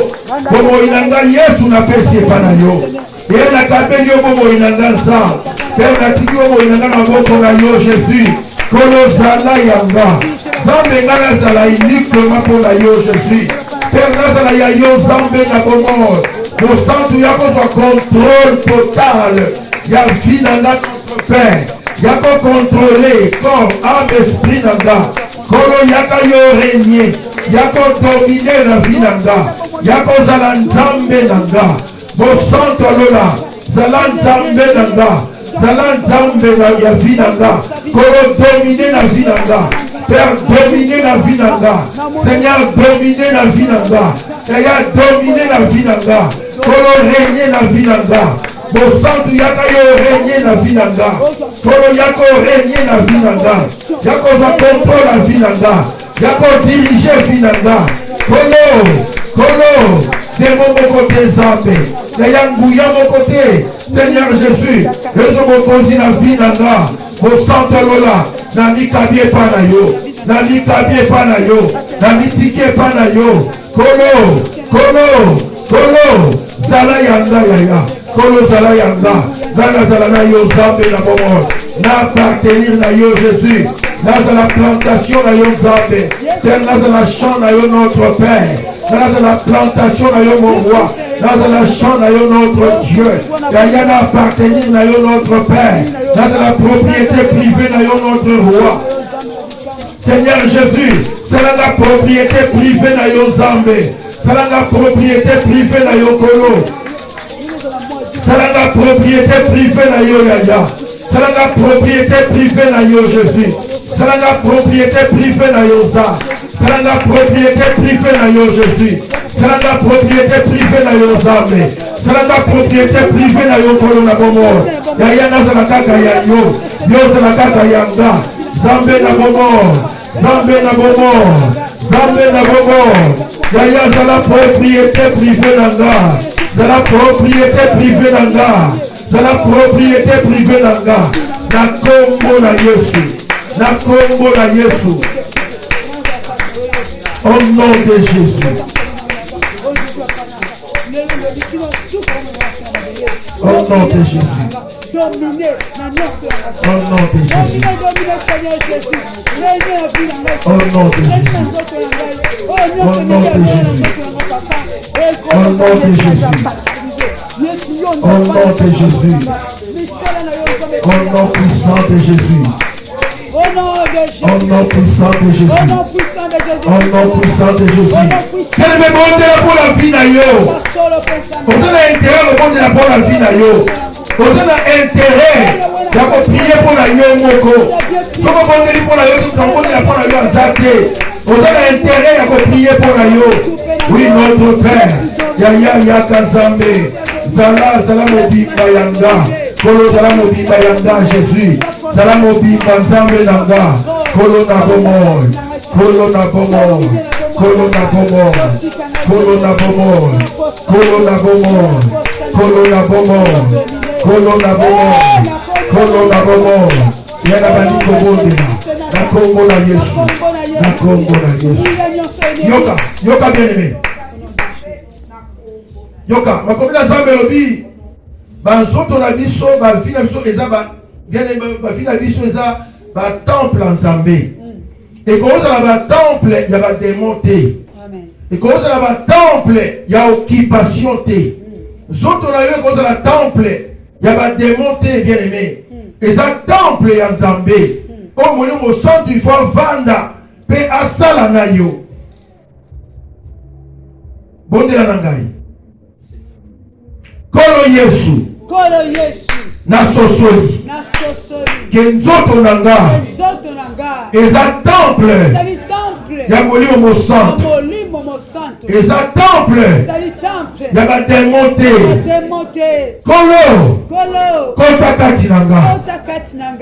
Bomo Inanga Yesu na pesi panayo. Et na kapelio Bomo Inangansa. Père na tiki Bomo Inangana Boko na yo Jésus. Kolo Zala Yanga. Zambe Ngana Zala uniquement pour la yo Jésus. Père Nazala ya yo Zambe na Bomo. Nos centres yako soit contrôle total. Ya vie na notre Père. Yako contrôler corps, âme, esprit nanga. Kolo yaka yo régner. Yako dominer la vie nanga. Yako zala nzambe nanga. Bo santo lola. Zala nzambe nanga. Zala nzambe na ya vie nanga. Kolo dominer la vie nanga. Père dominer la vie nanga. Seigneur dominer la vie nanga. Seigneur dominer la vie nanga. Kolo régner la vie nanga. Bo santo yaka yo régner la vie nanga. Kolo yako régner la vie nanga. Yako va contrôler la vie nanga. Yako diriger vie nanga. Kolo, c'est mon côté Zambé. C'est Yangouya mon côté. Seigneur Jésus, je me conduis la vie nanga. Bo santo lola, nami kabie panayo. Nami kabie panayo. Nami tike panayo. Kolo, Zala yanga yaya. Kolo Zala yanga. Zala Zala na yo Zambé na bomo. Na appartenir na yo Jésus. Na la plantation na yo Zambé. C'est na la champ na yo notre Père. Na la plantation na yo mon roi. Na la champ na yo notre Dieu. Yaya na appartenir na yo notre Père. Na la propriété privée na yo notre roi. Seigneur Jésus, c'est la propriété privée na yo Zambé. C'est la propriété privée na yo Kolo. C'est la propriété privée na yo Yaya. C'est la propriété privée na yo Jésus. C'est la propriété privée na yo Za. C'est la propriété privée na yo Jésus. C'est la propriété privée na yo Zambé. C'est la propriété privée na yo Kolo na Bomo. Yaya na zala kaka ya yo. Yo zala kaka yanga. Zambé na Bomo. Zambé na Bomo. Zambé na Bomo. Yaya zala propriété privée nanga. De la propriété privée nanga. De la propriété privée nanga. Na kombo na Yesu. Na kombo na Yesu. Au nom de Jésus. Au nom de Jésus. Au nom de Jésus. Au nom de Jésus. Au nom de Jésus. Au nom de Jésus. Au nom de Jésus. Au nom puissant de Jésus. Au nom puissant de Jésus. Au nom puissant de Jésus. Quel est le bon Dieu pour la vie na yo? Vous avez intérêt le bon Dieu pour la vie na yo. Vous avez intérêt de prier pour la yo moko. Si vous avez pour la yo, tout le monde pour la yo azate. Vous avez intérêt à prier pour la yo. Oui, notre Père. Yaya yaka Zambé. Zala mobimba yanga. Kolo zala mobimba yanga Jésus. Zala mobimba Zambé nanga. Kolo na bomo. Kolo na bomo. Kolo na bomo. Kolo na bomo. Kolo na bomo. Kolo na bomo. Kolo na bomo. Kolo na bomo. Yana bani kobondina. Na Kongo na Yesu. Na Kongo na Yesu. Yoka bien aimé. Yoka, ma commune Zambé lobi. Banzoto na biso, ba fina biso eza ba bien aimé, ba fina biso eza ba temple en Zambé. Et quand on a ba temple, il y a ba démonté. Amen. Et quand on a ba temple, il y a occupation té. Zoto na yo quand on a temple, il y a ba démonté bien aimé. Et ça temple en Zambé. Au moment où centre il faut vanda pe asala na yo. Bonde la nangai. Kolo Yesu. Na sosoli. Kenzoto nanga. Eza temple. Ya molimo mo centre. Eza temple. Ya ba démonté. Kolo. Kota kati nanga.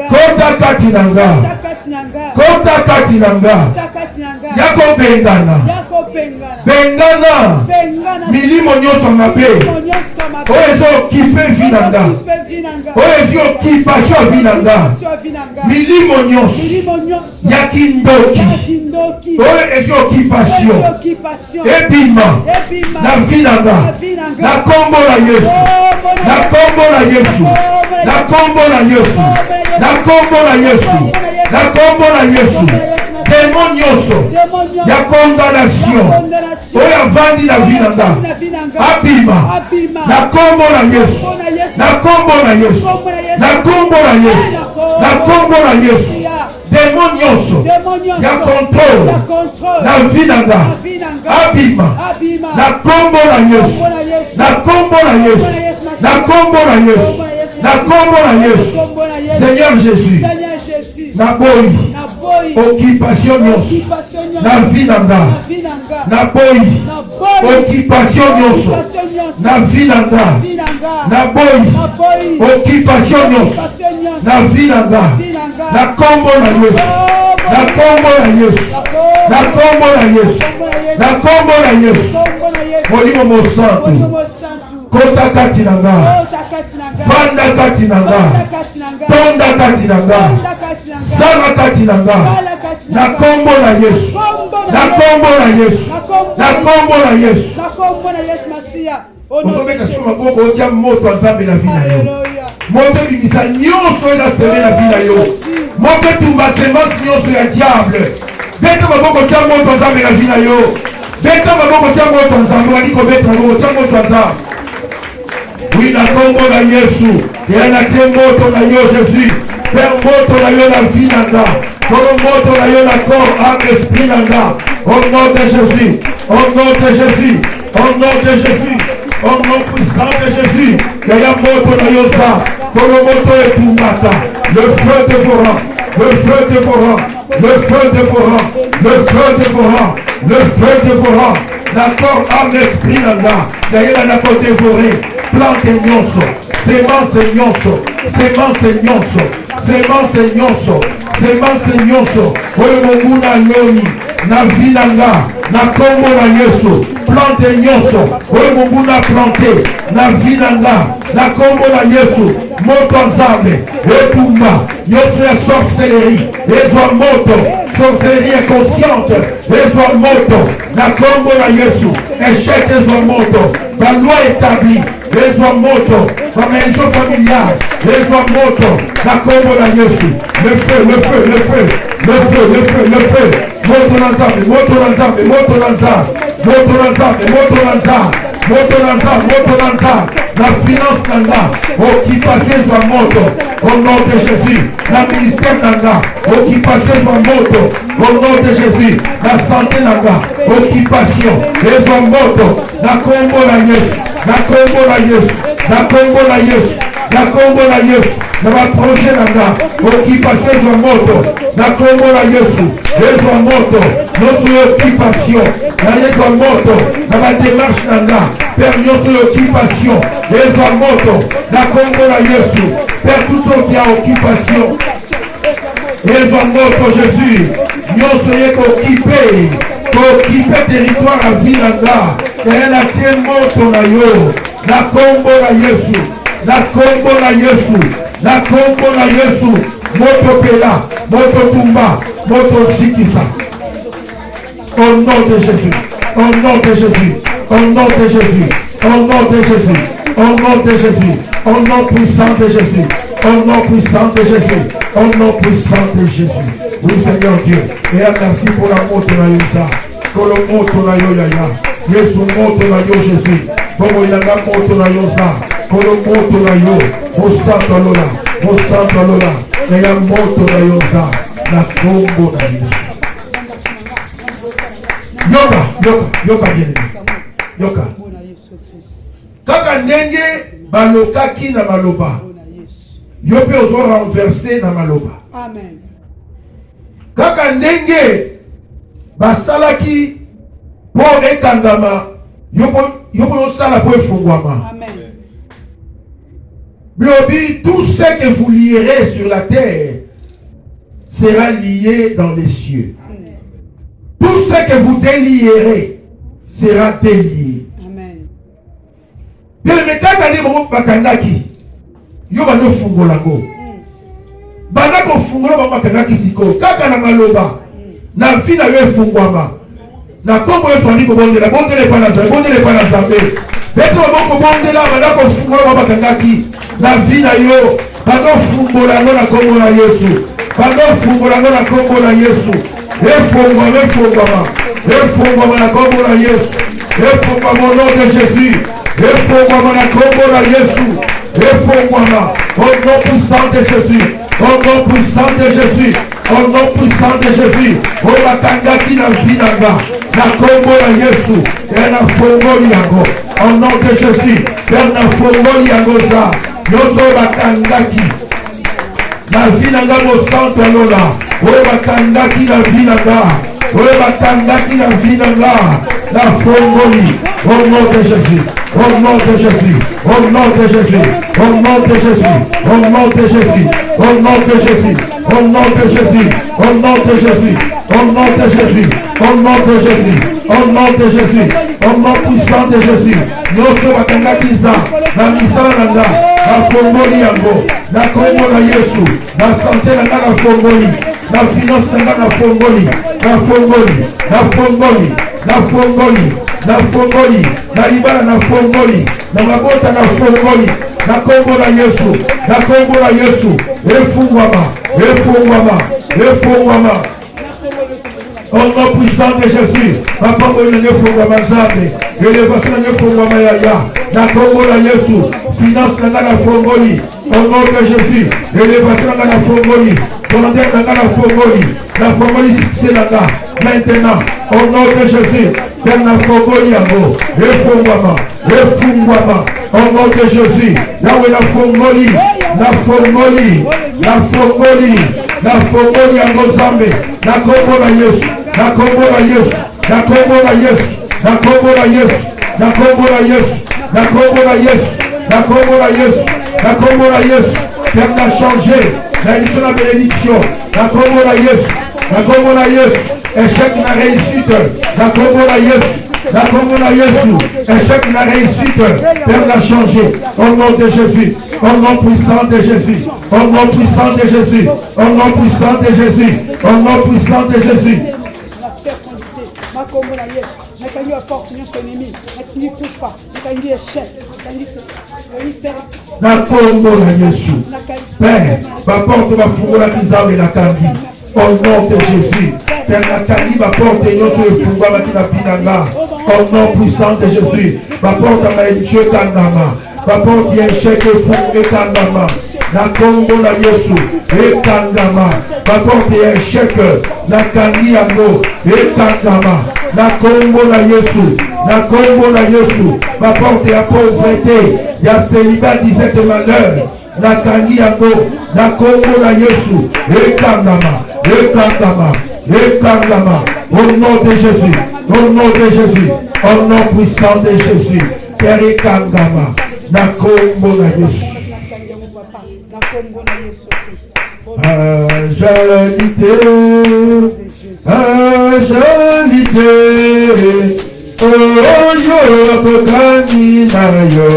Kota kati nanga. Kota kati nanga. Yako bengana. Bengana. Milimo nyoso mabe. Oezo kipe vinanga. oyo occupation ya vinanga milimo nyonso ya kindoki oyo occupation ebima na vinanga na kombo na Yesu na kombo na Yesu na kombo na Yesu na kombo na Yesu na kombo na Yesu démon nyonso ya condamnation oyo avandi na vinanga abima na kombo na Yesu na kombo na Yesu na kombo na Yesu na kombo na Yesu démon nyonso ya contrôle na vinanga abima na kombo na Yesu na kombo na Yesu na kombo na Yesu na kombo na Yesu Seigneur Jésus na boyi occupation nyonso na vinanga na boyi occupation nyonso na vinanga na boyi occupation nyonso na vinanga na kombo na Yesu na kombo na Yesu na kombo na Yesu na kombo na Yesu molimo mosantu kota kati na nga vanda kati na nga tonda kati na nga sala kati na nga na kombo na Yesu na kombo na Yesu na kombo na Yesu ozobeta siko maboko otia moto ya Nzambe na vi na yo moto ebimisa nyonso eza seme na vi na yo moto etumba semence nyonso ya diable beta maboko otia moto ya Nzambe na vi na yo beta maboko otia moto ya Nzambe wali kobeta maboko otia moto ya Nzambe. Oui, na kombo na Yesu eanatie moto na yo Jésus Père moto na yo na vie nanga kolo moto na yo na corps âme esprit nanga au nom de Jésus au nom de Jésus au nom de Jésus au nom puissant de Jésus yaya moto na yo za kolo moto etumata le feu dévorant le feu dévorant le feu dévorant le feu dévorant le feu dévorant d'accord âme esprit nanga yaya na ko dévorer plante nyonso semence nyonso semence nyonso semence nyonso semence nyonso oyo monguna nyoni na vi na nga na kombo na Yesu plante nyonso oyo monguna plante na vi na nga na kombo na Yesu moto Nzambe etumba nyonso ya sorcellerie ezwa moto sorcellerie inconsciente ezwa moto na kombo na Yesu échec ezwa moto la loi établie ezwa moto bamaison familiale ezwa moto na kombo na Yesu le feu le feu le feu le feu le feu le feu moto na Nzambe moto na Nzambe moto na Nzambe moto na Nzambe moto na Nzambe moto na Nzambe moto na Nzambe la finance nanga occupation ezwa moto au nom de Jésus la ministère nanga occupation ezwa moto au nom de Jésus la santé nanga occupation ezwa moto na kombo na Yesu na kombo na Yesu na kombo na Yesu na kombo na Yesu na baprojet nanga occupation ezwa moto na kombo na Yesu ezwa moto nyonso ya occupation na ezwa moto na badémarche nanga Père nyonso ya occupation ezwa moto na kombo na Yesu Père tout sorti ya occupation ezwa moto Jésus nyonso ye kooccupe territoire ya vi nanga eye natie moto na yo na kombo na Yesu na kombo na Yesu na kombo na Yesu moto pela moto tumba moto sikisa au nom de Jésus au nom de Jésus au nom de Jésus au nom de Jésus au nom de Jésus au nom puissant de Jésus au nom puissant de Jésus au nom puissant de Jésus. Oui Seigneur Dieu et merci pour la moto na yo pour le moto na yo yaya Yesu moto na yo Jésus bomo ilanga moto na yo za pour le moto na yo mosanto lola et ya moto na yo za na kombo na Yesu yoka bien yoka kaka ndenge balokaki na maloba yo pe ozo renverser na maloba Amen. kaka ndenge basalaki po ekangama yo po osala po efungwama Amen. Blobi, tout ce que vous lierez sur la terre sera lié dans les cieux. Amen. Tout ce que vous délierez sera délié. Amen. Bien, mais quand on est bakangaki, yo bando fungola go banda ko fungola ba makanga kisiko kaka na maloba na fina yo fungwama na kombo yo twandi ko bondela pa na zambe beto boko bondela banda ko fungola ba makanga ki na fina yo bando fungola ngo na kombo na Yesu bando fungola ngo na kombo na Yesu efungwama na kombo na Yesu efungwama au nom de Jésus efungwama na kombo na Yesu efungwama au nom puissant de Jésus au nom puissant de Jésus au nom puissant de Jésus o bakangaki na vinanga na kombo na Yesu na fungoli yango au nom de Jésus na fungoli yango za yoso bakangaki na vinanga mo santo lola o bakangaki na vinanga o bakangaki na vinanga na fongoli au nom de Jésus au nom de Jésus au nom de Jésus au nom de Jésus au nom de Jésus au nom de Jésus au nom de Jésus au nom de Jésus au nom de Jésus au nom de Jésus au nom de Jésus au nom puissant de Jésus nous bakangaki za na misala nanga na fongoli yango na kombo na Yesu na santé nanga na fongoli na finance nanga na fongoli na fongoli na fongoli na fongoli na fongoli na libala na fongoli na mabota na fongoli na kombo na Yesu na kombo na Yesu efungwama efungwama efungwama au nom puissant de Jésus papa ngoli na efungwama zambe elevation na efungwama ya na kombo na Yesu finance nanga na fongoli au nom de Jésus elevation nanga na fongoli volontaire nanga na fongoli succès nanga maintenant au nom de Jésus na fongoli yango efungwama efungwama au nom de Jésus yawe na fongoli yango zambe na kombo na Yesu na kombo na Yesu na kombo na Yesu na kombo na Yesu na kombo na Yesu na kombo na Yesu na kombo na Yesu na kombo na Yesu Père n'a changé la bénédiction na kombo na Yesu na kombo na Yesu échec na réussite na kombo na Yesu na kombo na Yesu échec na réussite Père n'a changé au nom de Jésus au nom puissant de Jésus au nom puissant de Jésus au nom puissant de Jésus au nom puissant de Jésus na kombo na Yesu Père baporte bafungola kizabe na kangi au nom de Jésus Père na kangi baporte nyonso efungwama tina pinanga au nom puissant de Jésus baporte maédition ekangama baporte ya échec ekangama na kombo na Yesu ekangama baporte ya échec na kangi yango ekangama na kombo na Yesu na kombo na Yesu baporte ya pauvreté ya célibat disait de malheur na kangi yango na kombo na Yesu ekangama au nom de Jésus au nom de Jésus au nom puissant de Jésus Père ekangama na kombo na Yesu Agilité, oh yo kokani na yo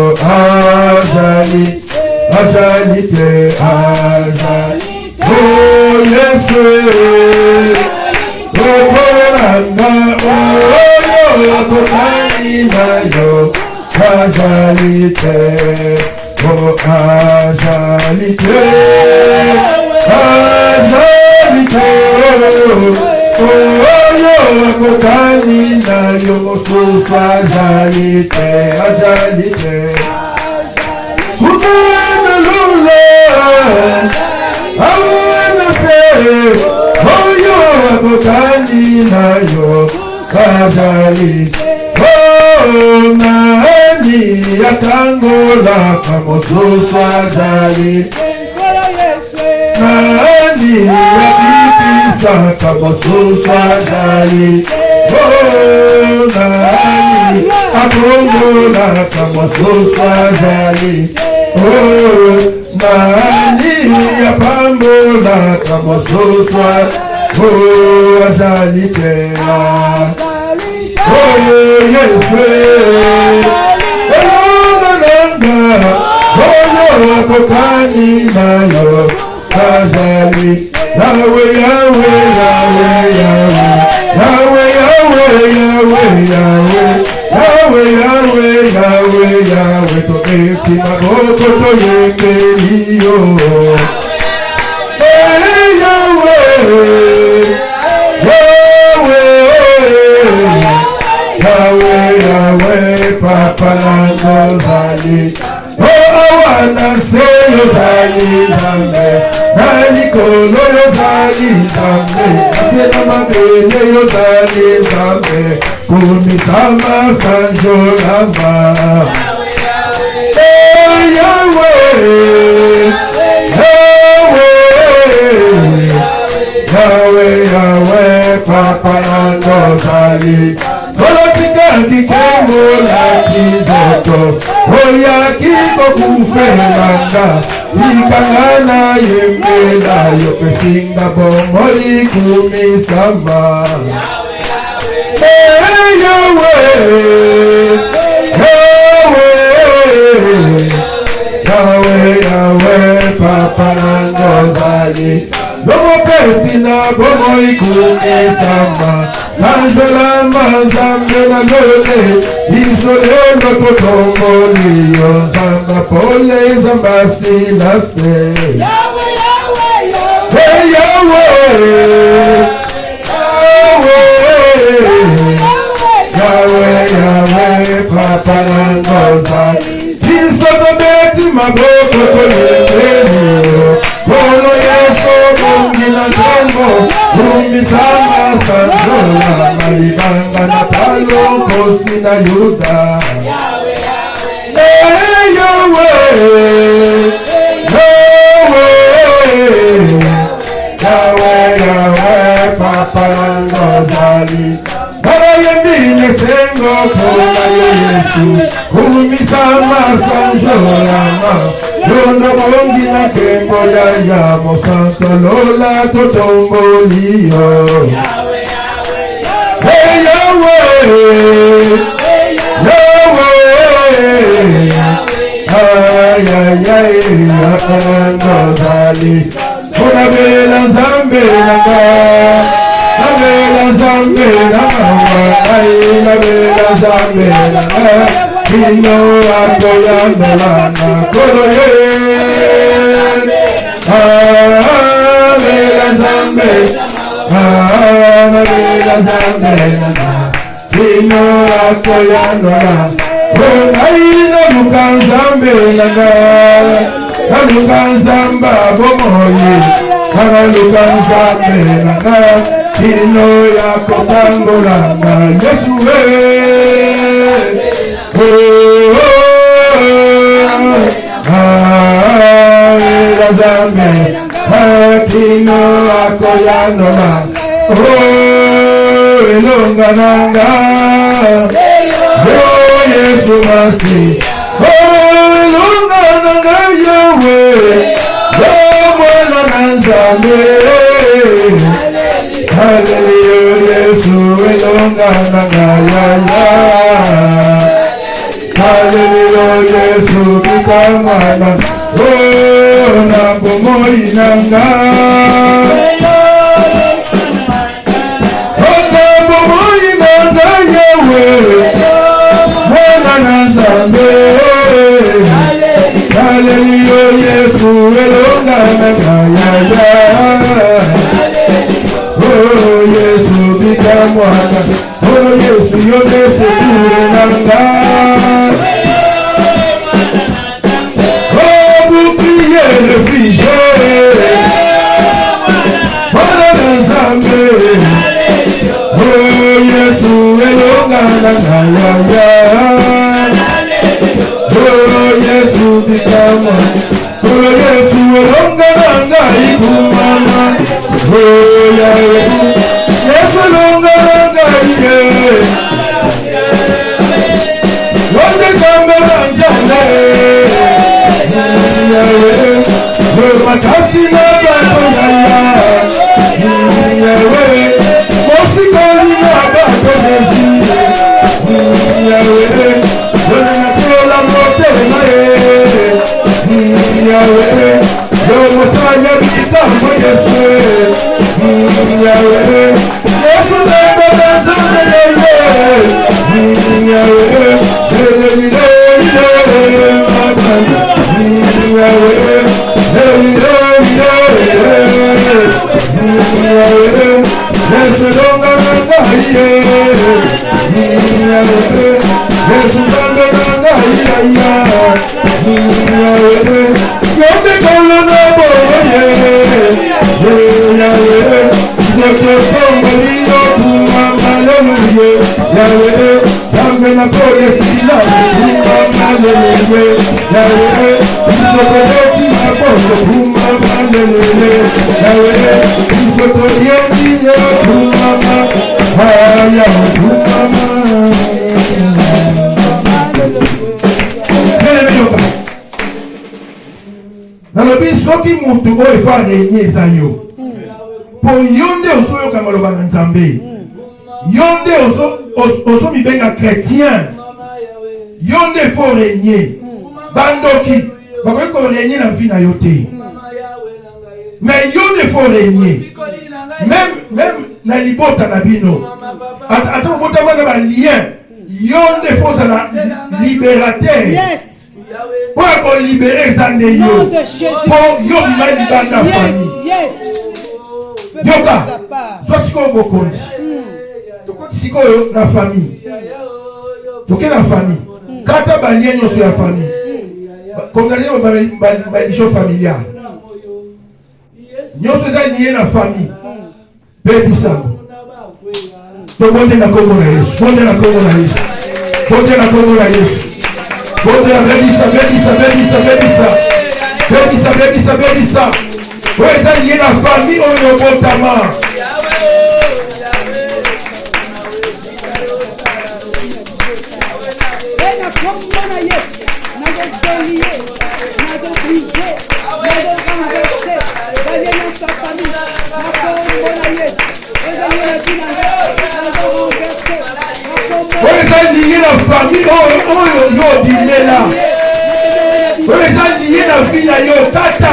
agilité, oh Yesu, oh koranga, oh yo kokani na yo agilité, oh agilité. Oh, kokani na yo sufa agilité. Ukana lula, I wanna say, oh yo kokani na yo agilité. Oh nani yakangola kama sufa agilité. Nani yakipisa kama sufa agilité. Oh nani akongola kama sufa agilité. Oh nani yapambola kama sufa agilité. Oh Yesu, oh bokani nayo azali Yahweh Yahweh Yahweh Yahweh Yahweh Yahweh Yahweh Yahweh Yahweh toketi maboko toyekeliyo Yahweh Papa Nangozali Awana seyo zali zambe Nani kolo yo zali zambe Asena mabele yo zali zambe Kumisama sanjo lama Yahweh Yahweh Yahweh Papa Nangozali Olotika kikemo la kizoto Oya kiko kufelanga Sikangana yembela Yope singa bomoli kumisama Yahweh Yahweh Yahweh Papa Nangozali Lomo pesi na bomo ikumisama Angela Mazambe na lole Isole no totomoli Zamba pole zamba silase Yahweh Yahweh Yahweh Yahweh Papa Nangozali Isoto beti maboko toyekeliyo Kolo yeso mungina tongo Umisama sanzola Malibanga na talo kosi na yuda Yahweh Yahweh Papa Nangozali Baba yembine sengo kola Yesu Umisama sanjolama Yondo mongi na kembo ya yamo Santo lola totomboliyo Yahweh Nangozali Unabela zambe nanga Nabela zambe nanga Nabela zambe nanga Kino ako yandolana Kolo ye Nabela zambe Nabela zambe nanga Kino ako yandolana Unaina lukanzambe nanga Kalukanzamba bomoye Kalukanzambe nanga Kino yako tangolanga Yesuwe Zambe Kino yako yanola Elonga nanga Yesu masi Elonga nanga Yahweh Yamwana nanzame Hallelujah Yesu elonga nanga Yaya Hallelujah Yesu bikamana na bomoi nanga bomoi nanga Yahweh Hallelujah, Yesu elonga nanga Yaya. Oh Yesu bikamwana, oh Yesu yote sekure nanga. Oh bouclier le figé, voilà l'ensemble. Oh Yesu elonga nanga Yaya. Oh Yesu bikamwana, oh Yesu elonga nanga ikumana. Oh Yahweh, Yesu elonga nanga ike. Wonde samba njana Yahweh, oh makasi na bakona Yahweh, mosikali na bakona Yahweh, oh na tola mote na Yahweh, yo Messiah, Bita, Yesu, Yahweh, Yesu, soki mutu oyo efa renye eza yo po yo nde ozoyoka maloba na Nzambe, yo nde ozomibenga chrétien, yo nde fo renye. Bandoki bakoki korenye na vie na yo te, mais yo nde fo renye. Même na libota na bino ata obotama na balien, yo nde fo ozala libérateur pour qu'on libère eza nde yo po yo bima libanda famille. Yoka so sikoyo bokonzi tokoti sikoyo na famille, toke na famille kata balien nyonso ya famille kongaleli balisho familiale nyonso eza lié na famille bebisango tobonde na kombo na Yesu, bonde na kombo na Yesu, bonde na kombo na Yesu, bonde na bedisa oyo eza lié na famille oyo obotama. Oyo eza lié na famille oyo yo bimela, oyo eza lié na vie na yo tata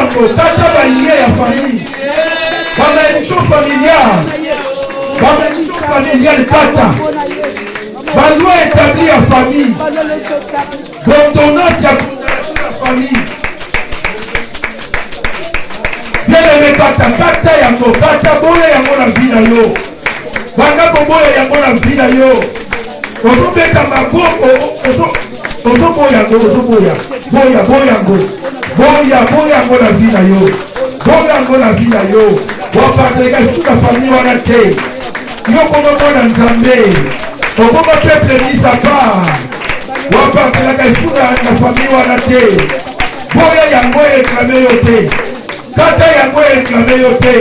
balié ya famille, bamaédition familiale tata baloi établi ya famille, ordonnance ya famille. Bien-aimé kata yango, kata boya yango na vie na yo, banga koboya yango na vie na yo. Ozobeta maboko, ozoboya yango na vie na yo, boya yango na vie na yo. Wapateleka esu na famille wana te, yo komomona Nzambe, okoma peuple mis à part. Wapateleka esu na famille wana te, boya yango eklame yo te, kata yango eklame yo te,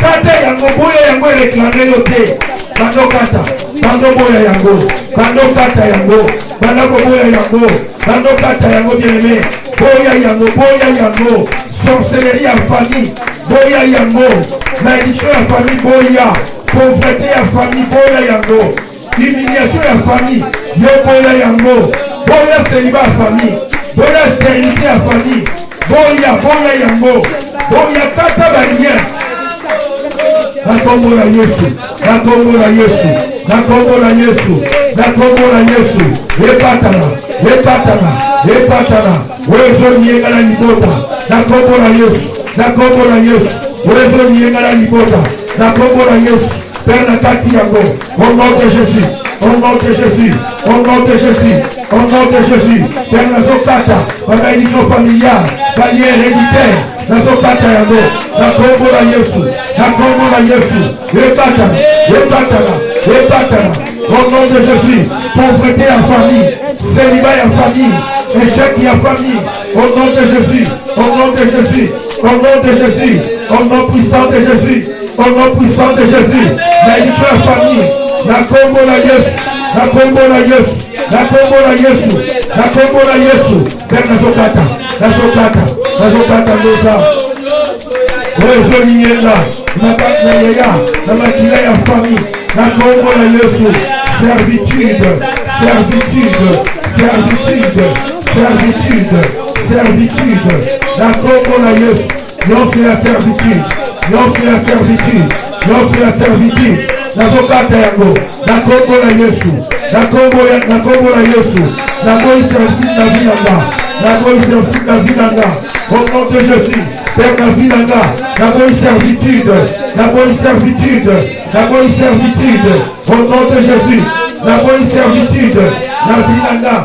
kata yango boya yango eklame yo te. Bando kata, bando boya yango, bando kata yango, bando boya yango, bando kata yango bien-aimé, boya yango, sorcellerie ya famille, boya yango, malédiction ya famille, boya, pauvreté ya famille, boya yango, humiliation ya famille, yo boya yango, boya célibat ya famille, boya stérilité ya famille, boya yango, boya kata balien. Na kombo la Yesu, na kombo la Yesu, na kombo la Yesu, na kombo la Yesu. Epatana, wezo nienga na libota, na kombo la Yesu, na kombo la Yesu, wezo nienga na libota, na kombo la Yesu. Père na kati yango, au nom de Jésus, au nom de Jésus, au nom de Jésus, au nom de Jésus. Père na zokata, bamaédition familiale, balié héréditaire, na zokata yango, na kombo la Yesu, na kombo la Yesu. Epatana, au nom de Jésus, pauvreté en famille, célibat en famille, échec en famille, au nom de Jésus, au nom de Jésus, au nom de Jésus, au nom puissant de Jésus, au nom puissant de Jésus, malédiction en famille, na kombo la Yesu, na kombo la Yesu, na kombo la Yesu, na kombo la Yesu. Père nazokata ndoza, wezo nienga, na yeya, na makila ya famille, na kombo la Yesu. Servitude, servitude. La Congo la Yesu. Yosu ya servitude. Yosu ya servitude. Yosu ya servitude. Nazokata yango. La Congo la Yesu. La Congo la Yesu. La Congo servitude la vie là-bas. La Congo servitude la vie là-bas. Au nom de Jésus. Père la vie là-bas. La Congo servitude. La Congo servitude. La Congo servitude. Au nom de Jésus. La Congo servitude. La vie là-bas.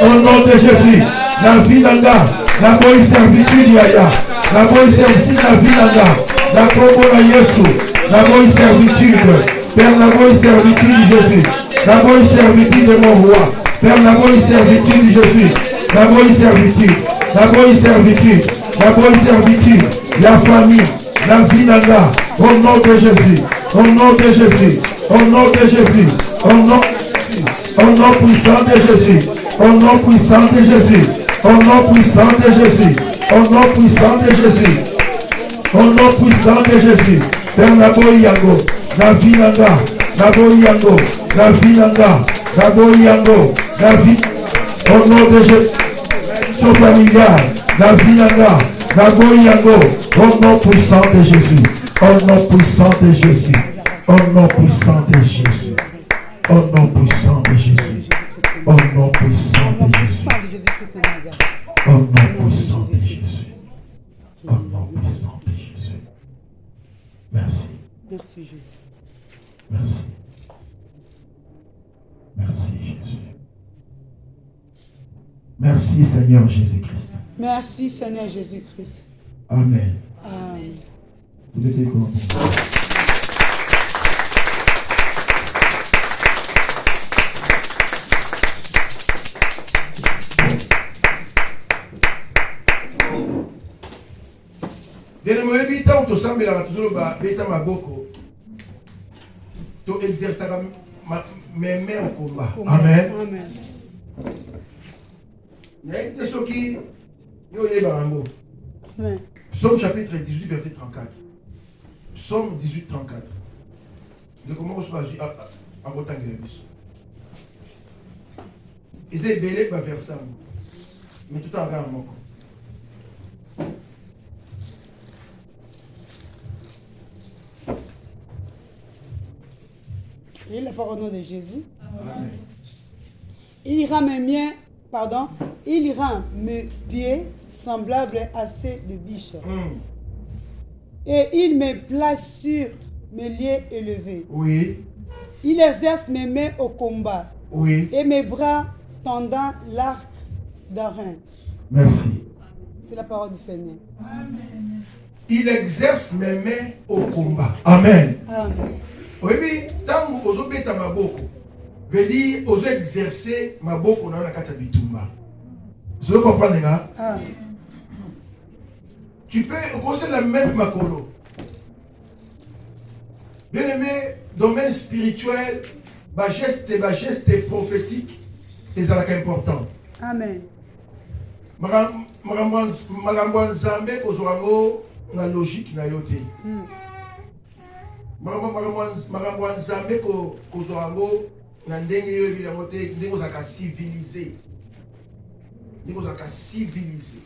Au nom de Jésus, la vie d'Anga, la bonne servitude yaya, la bonne servitude la vie d'Anga, la Congo la Yesu, la bonne servitude, Père la bonne servitude Jésus, la bonne servitude de mon roi, Père la bonne servitude Jésus, la bonne servitude, la bonne servitude, la bonne servitude, la famille, la vie d'Anga, au nom de Jésus, au nom de Jésus, au nom de Jésus, au nom puissant de Jésus. Au nom puissant de Jésus. Au nom puissant de Jésus. Au nom puissant de Jésus. Au nom puissant de Jésus. Père Naboyango. La vie nanga. Naboyango. La vie nanga. Naboyango. La vie. Au nom de Jésus. Son familial. La vie nanga. Naboyango. Au nom puissant de Jésus. Au nom puissant de Jésus. Au nom puissant de Jésus. Au nom puissant de Jésus. Au nom puissant de Jésus. Au nom puissant de Jésus. Au nom puissant de Jésus. Merci. Merci Jésus. Merci. Merci Jésus. Merci Seigneur Jésus-Christ. Merci Seigneur Jésus-Christ. Amen. Amen. Vous êtes comment? Bien aimé, tant que ça, mais la toujours bêta ma boko. Tu exerces mes mains au combat. Amen. Amen. Il y a une question qui est barambo. Psaume chapitre 18, verset 34. Psaume 18, 34. De comment on se passe en Bretagne de la vie. Et c'est belé va faire ça. Mais tout en regard en moko. Et la parole au nom de Jésus. Amen. Il rend mes pieds semblables à ceux de biche. Et il me place sur mes lieux élevés. Oui. Il exerce mes mains au combat. Oui. Et mes bras tendant l'arc d'Arin. Merci. C'est la parole du Seigneur. Amen. Il exerce mes mains au combat. Amen. Amen. Oui, tant que vous avez ma boko, veut dire vous exercer ma boko dans la carte bitumba. Vous comprenez, là? Amen. Tu peux conseiller la même makolo. Bien aimé, domaine spirituel, geste prophétique, c'est ça qui est important. Amen. Marambo nzambe kozwango na logique na yote. Marambo nzambe kozwango na ndenge yo ebilango te, ndenge ozaka civilisé. Ndenge ozaka civilisé.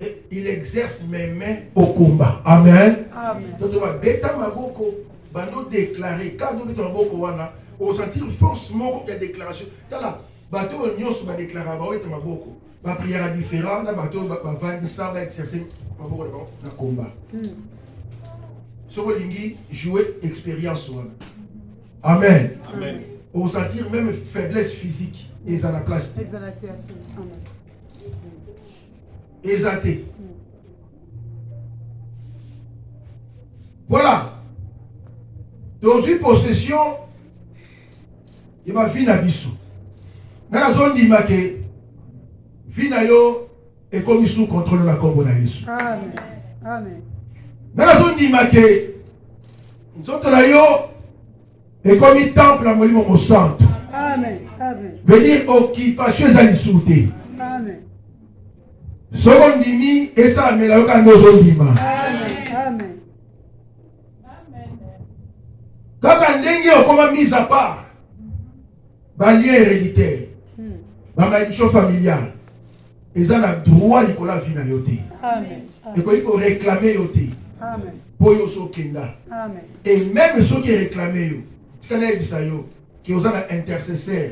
Et il exerce mes mains au combat. Amen. Amen. Donc, beta maboko, bando déclaré, quand on beta maboko wana, on sentir forcément qu'il y a déclaration. Tala, bateau nyos va déclarer, ba beta maboko, ba prière différent, na bateau va vendre ça, va exercer maboko na combat. Soko lingi jouer expérience wana. Amen. Amen. On sentir même faiblesse physique et ça la place. Exaltation. Amen. Exalté. Voilà. Dans une possession, il va venir à Bissou. Dans la zone d'Imake, Vinayo est comme sous contrôle de la Congo na Yesu. Amen. Amen. Dans la zone d'Imake, nous sommes là est comme temple à Molimo Monsanto. Amen. Amen. Veut dire occupation à l'issouté. Amen. Seconde dimi, et ça, mais là, quand nous sommes dima. Amen. Amen. Quand on a mise à part, lien héréditaire. La malédiction familiale. Ils ont le droit de la vie. Amen. Et qu'il faut réclamer. Amen. Pour yo so kenda. Amen. Et même ceux qui réclament yo, qui ont un intercesseur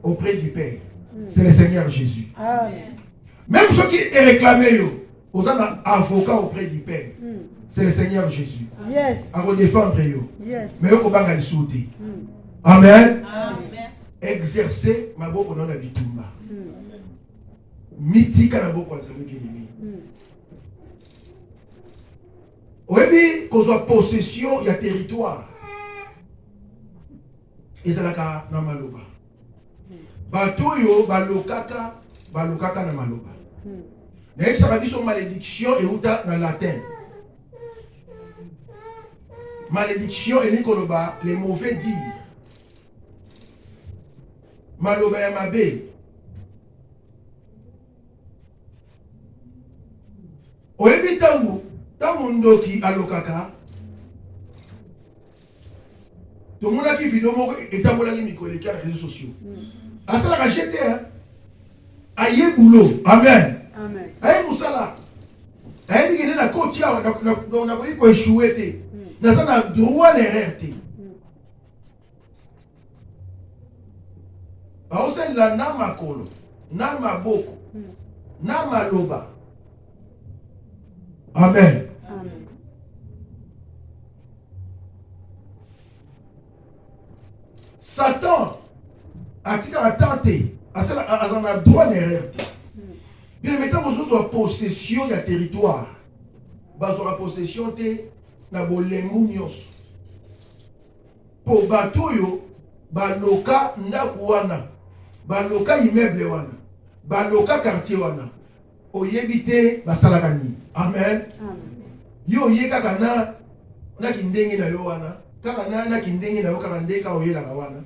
auprès du Père, c'est le Seigneur Jésus. Amen. Même ceux qui réclament yo, ont un avocat auprès du Père, c'est le Seigneur Jésus. Yes. À défendre yo. Yes. Mais yo ko banga lisouté. Amen. Amen. Exercer ma boko na bitumba. Mitika na boko nzambe kinimi. Oyebi kozwa possession ya territoire. Ezalaka na maloba. Bato yo balokaka na maloba. Na yebisa babiso malédiction euta na latin. Malédiction elingi koloba les mauvais dires. Maloba ya mabe. Oyebi tangu ndoki alokaka. Tout le monde a qui vidéo etambolaki mikolo ki na réseaux sociaux. Asalaka jeté hein. Aye boulot. Amen. Amen. Aye musala. Aye bigene na koti ya na ko échouer te. Na ça na droit l'erreur te. Aose la na makolo, na maboko, na maloba. Amen. Amen. Satan a tenté, a droit d'erreur. Bien, mettons que ce soit possession de territoire. Sur la possession de la bolemunios. Pour batoyo, baloka ndakuana, baloka immeuble wana, baloka quartier wana. Oyebite basalakani. Amen. Yo ye kaka na kindenge na yo wana. Kaka na kindenge na yo kaka ndeka oyelaka wana.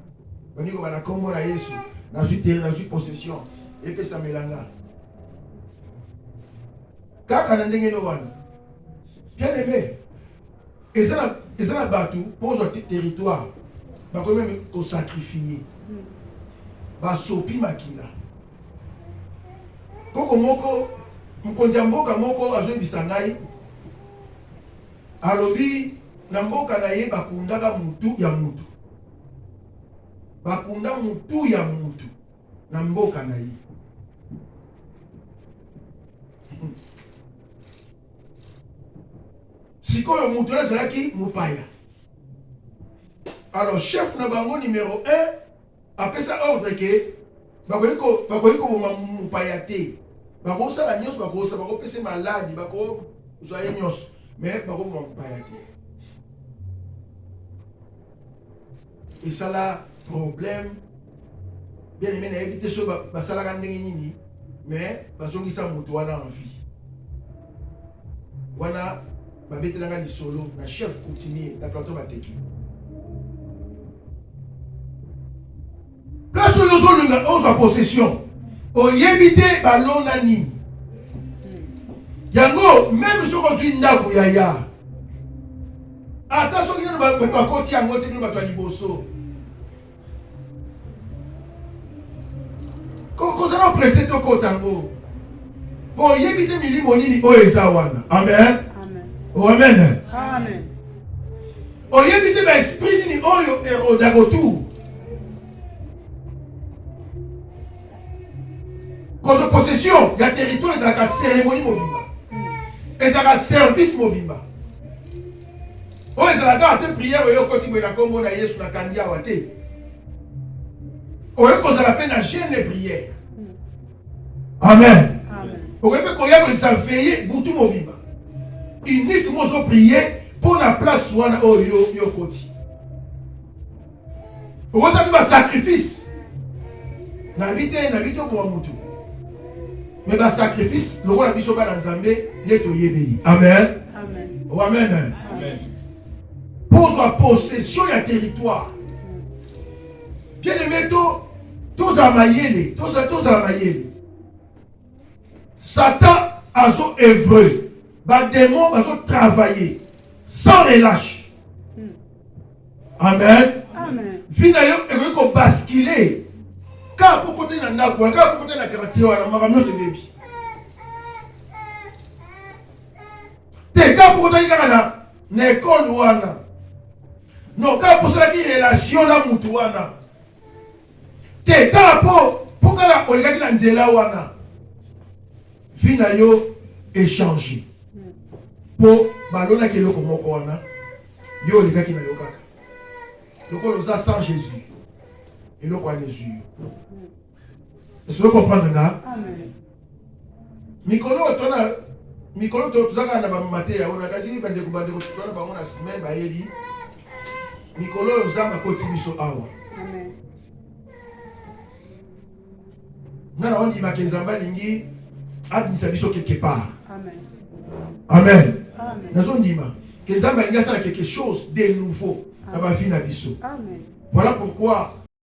Oniko bana kombo na Yesu. Na suis possession. Et puis ça melanga. Kaka na ndenge no wana. Bien aimé. Et ça na batu pour ce territoire. Ba quand même ko sacrifier. Ba sopi makila. Koko moko mkonzi mboka moko azobisa ngai alobi na mboka na ye bakundaka mutu ya mutu. Bakunda mutu ya mutu na mboka na ye. Sikoyo mutu na zalaki mupaya. Alors chef na bango numéro 1 apesa ordre ke bakoyiko mupaya te. Bakosala nyonso bakopesa maladi bakozwa nyonso mais bakoboma mupaya te. Et ça là problème bien aimé na éviter so basalaka ndenge nini mais bazongisa mutu wana en vie. Wana babetelanga lisolo na chef coutumier na plateau bateki. Place où nous avons possession. Oyebite balona nini. Yango même si on suit ndako yaya. Attention qu'il y a ba koti yango te ba to liboso. Ko ça pressé to kotango. Oyebite milimo nini o ezawana. Amen. Amen. Oh amen. Amen. Oyebite ba esprit nini oyo erodagotu. Cause de possession, il y a territoire, il y a la cérémonie mobimba. Et il y a la service mobimba. Oh, il y a la prière, il y a la combo na Yesu na kandia wate. Oh, il y a la peine à gêner les prières. Amen. Amen. Oh, il y a la veiller, boutou mobimba. Uniquement so prier pour la place où on yo koti. Oh, ça fait un sacrifice. N'habite pour mutu. Mais le sacrifice, le rôle de Bishop Nzambe, n'est au Yébéi. Amen. Amen. Oh, amen. Amen. Pour sa possession et territoire. Bien aimé, tous à maïele, tous à maïele. Satan a œuvré. Les démons ont travaillé sans relâche. Mm. Amen. Amen. Finalement, il faut basculer Quand pour côté na ndako, quand pour côté na quartier wana makamyo se bebi. Te quand pour côté na école wana. Non, quand pour cela qui relation na mutu wana. Te quand pour kala oleka ki na nzela wana. Vie na yo échanger. Pour balona ki eloko moko wana. Yo oleka ki na yo kaka. Loko loza sans Jésus. Eloko wana Jésus. Est-ce que vous comprenez là? Amen. Mikolo tozaka na bamate ya ona kasi bande tona bango na semaine bayebi. Mikolo ozanga koti biso awa. Amen. Nana on dit makezamba lingi admisa biso quelque part. Amen. Amen. Amen. Nazo ndima kezamba linga ça quelque chose de nouveau na ba vie na biso. Amen. Voilà pourquoi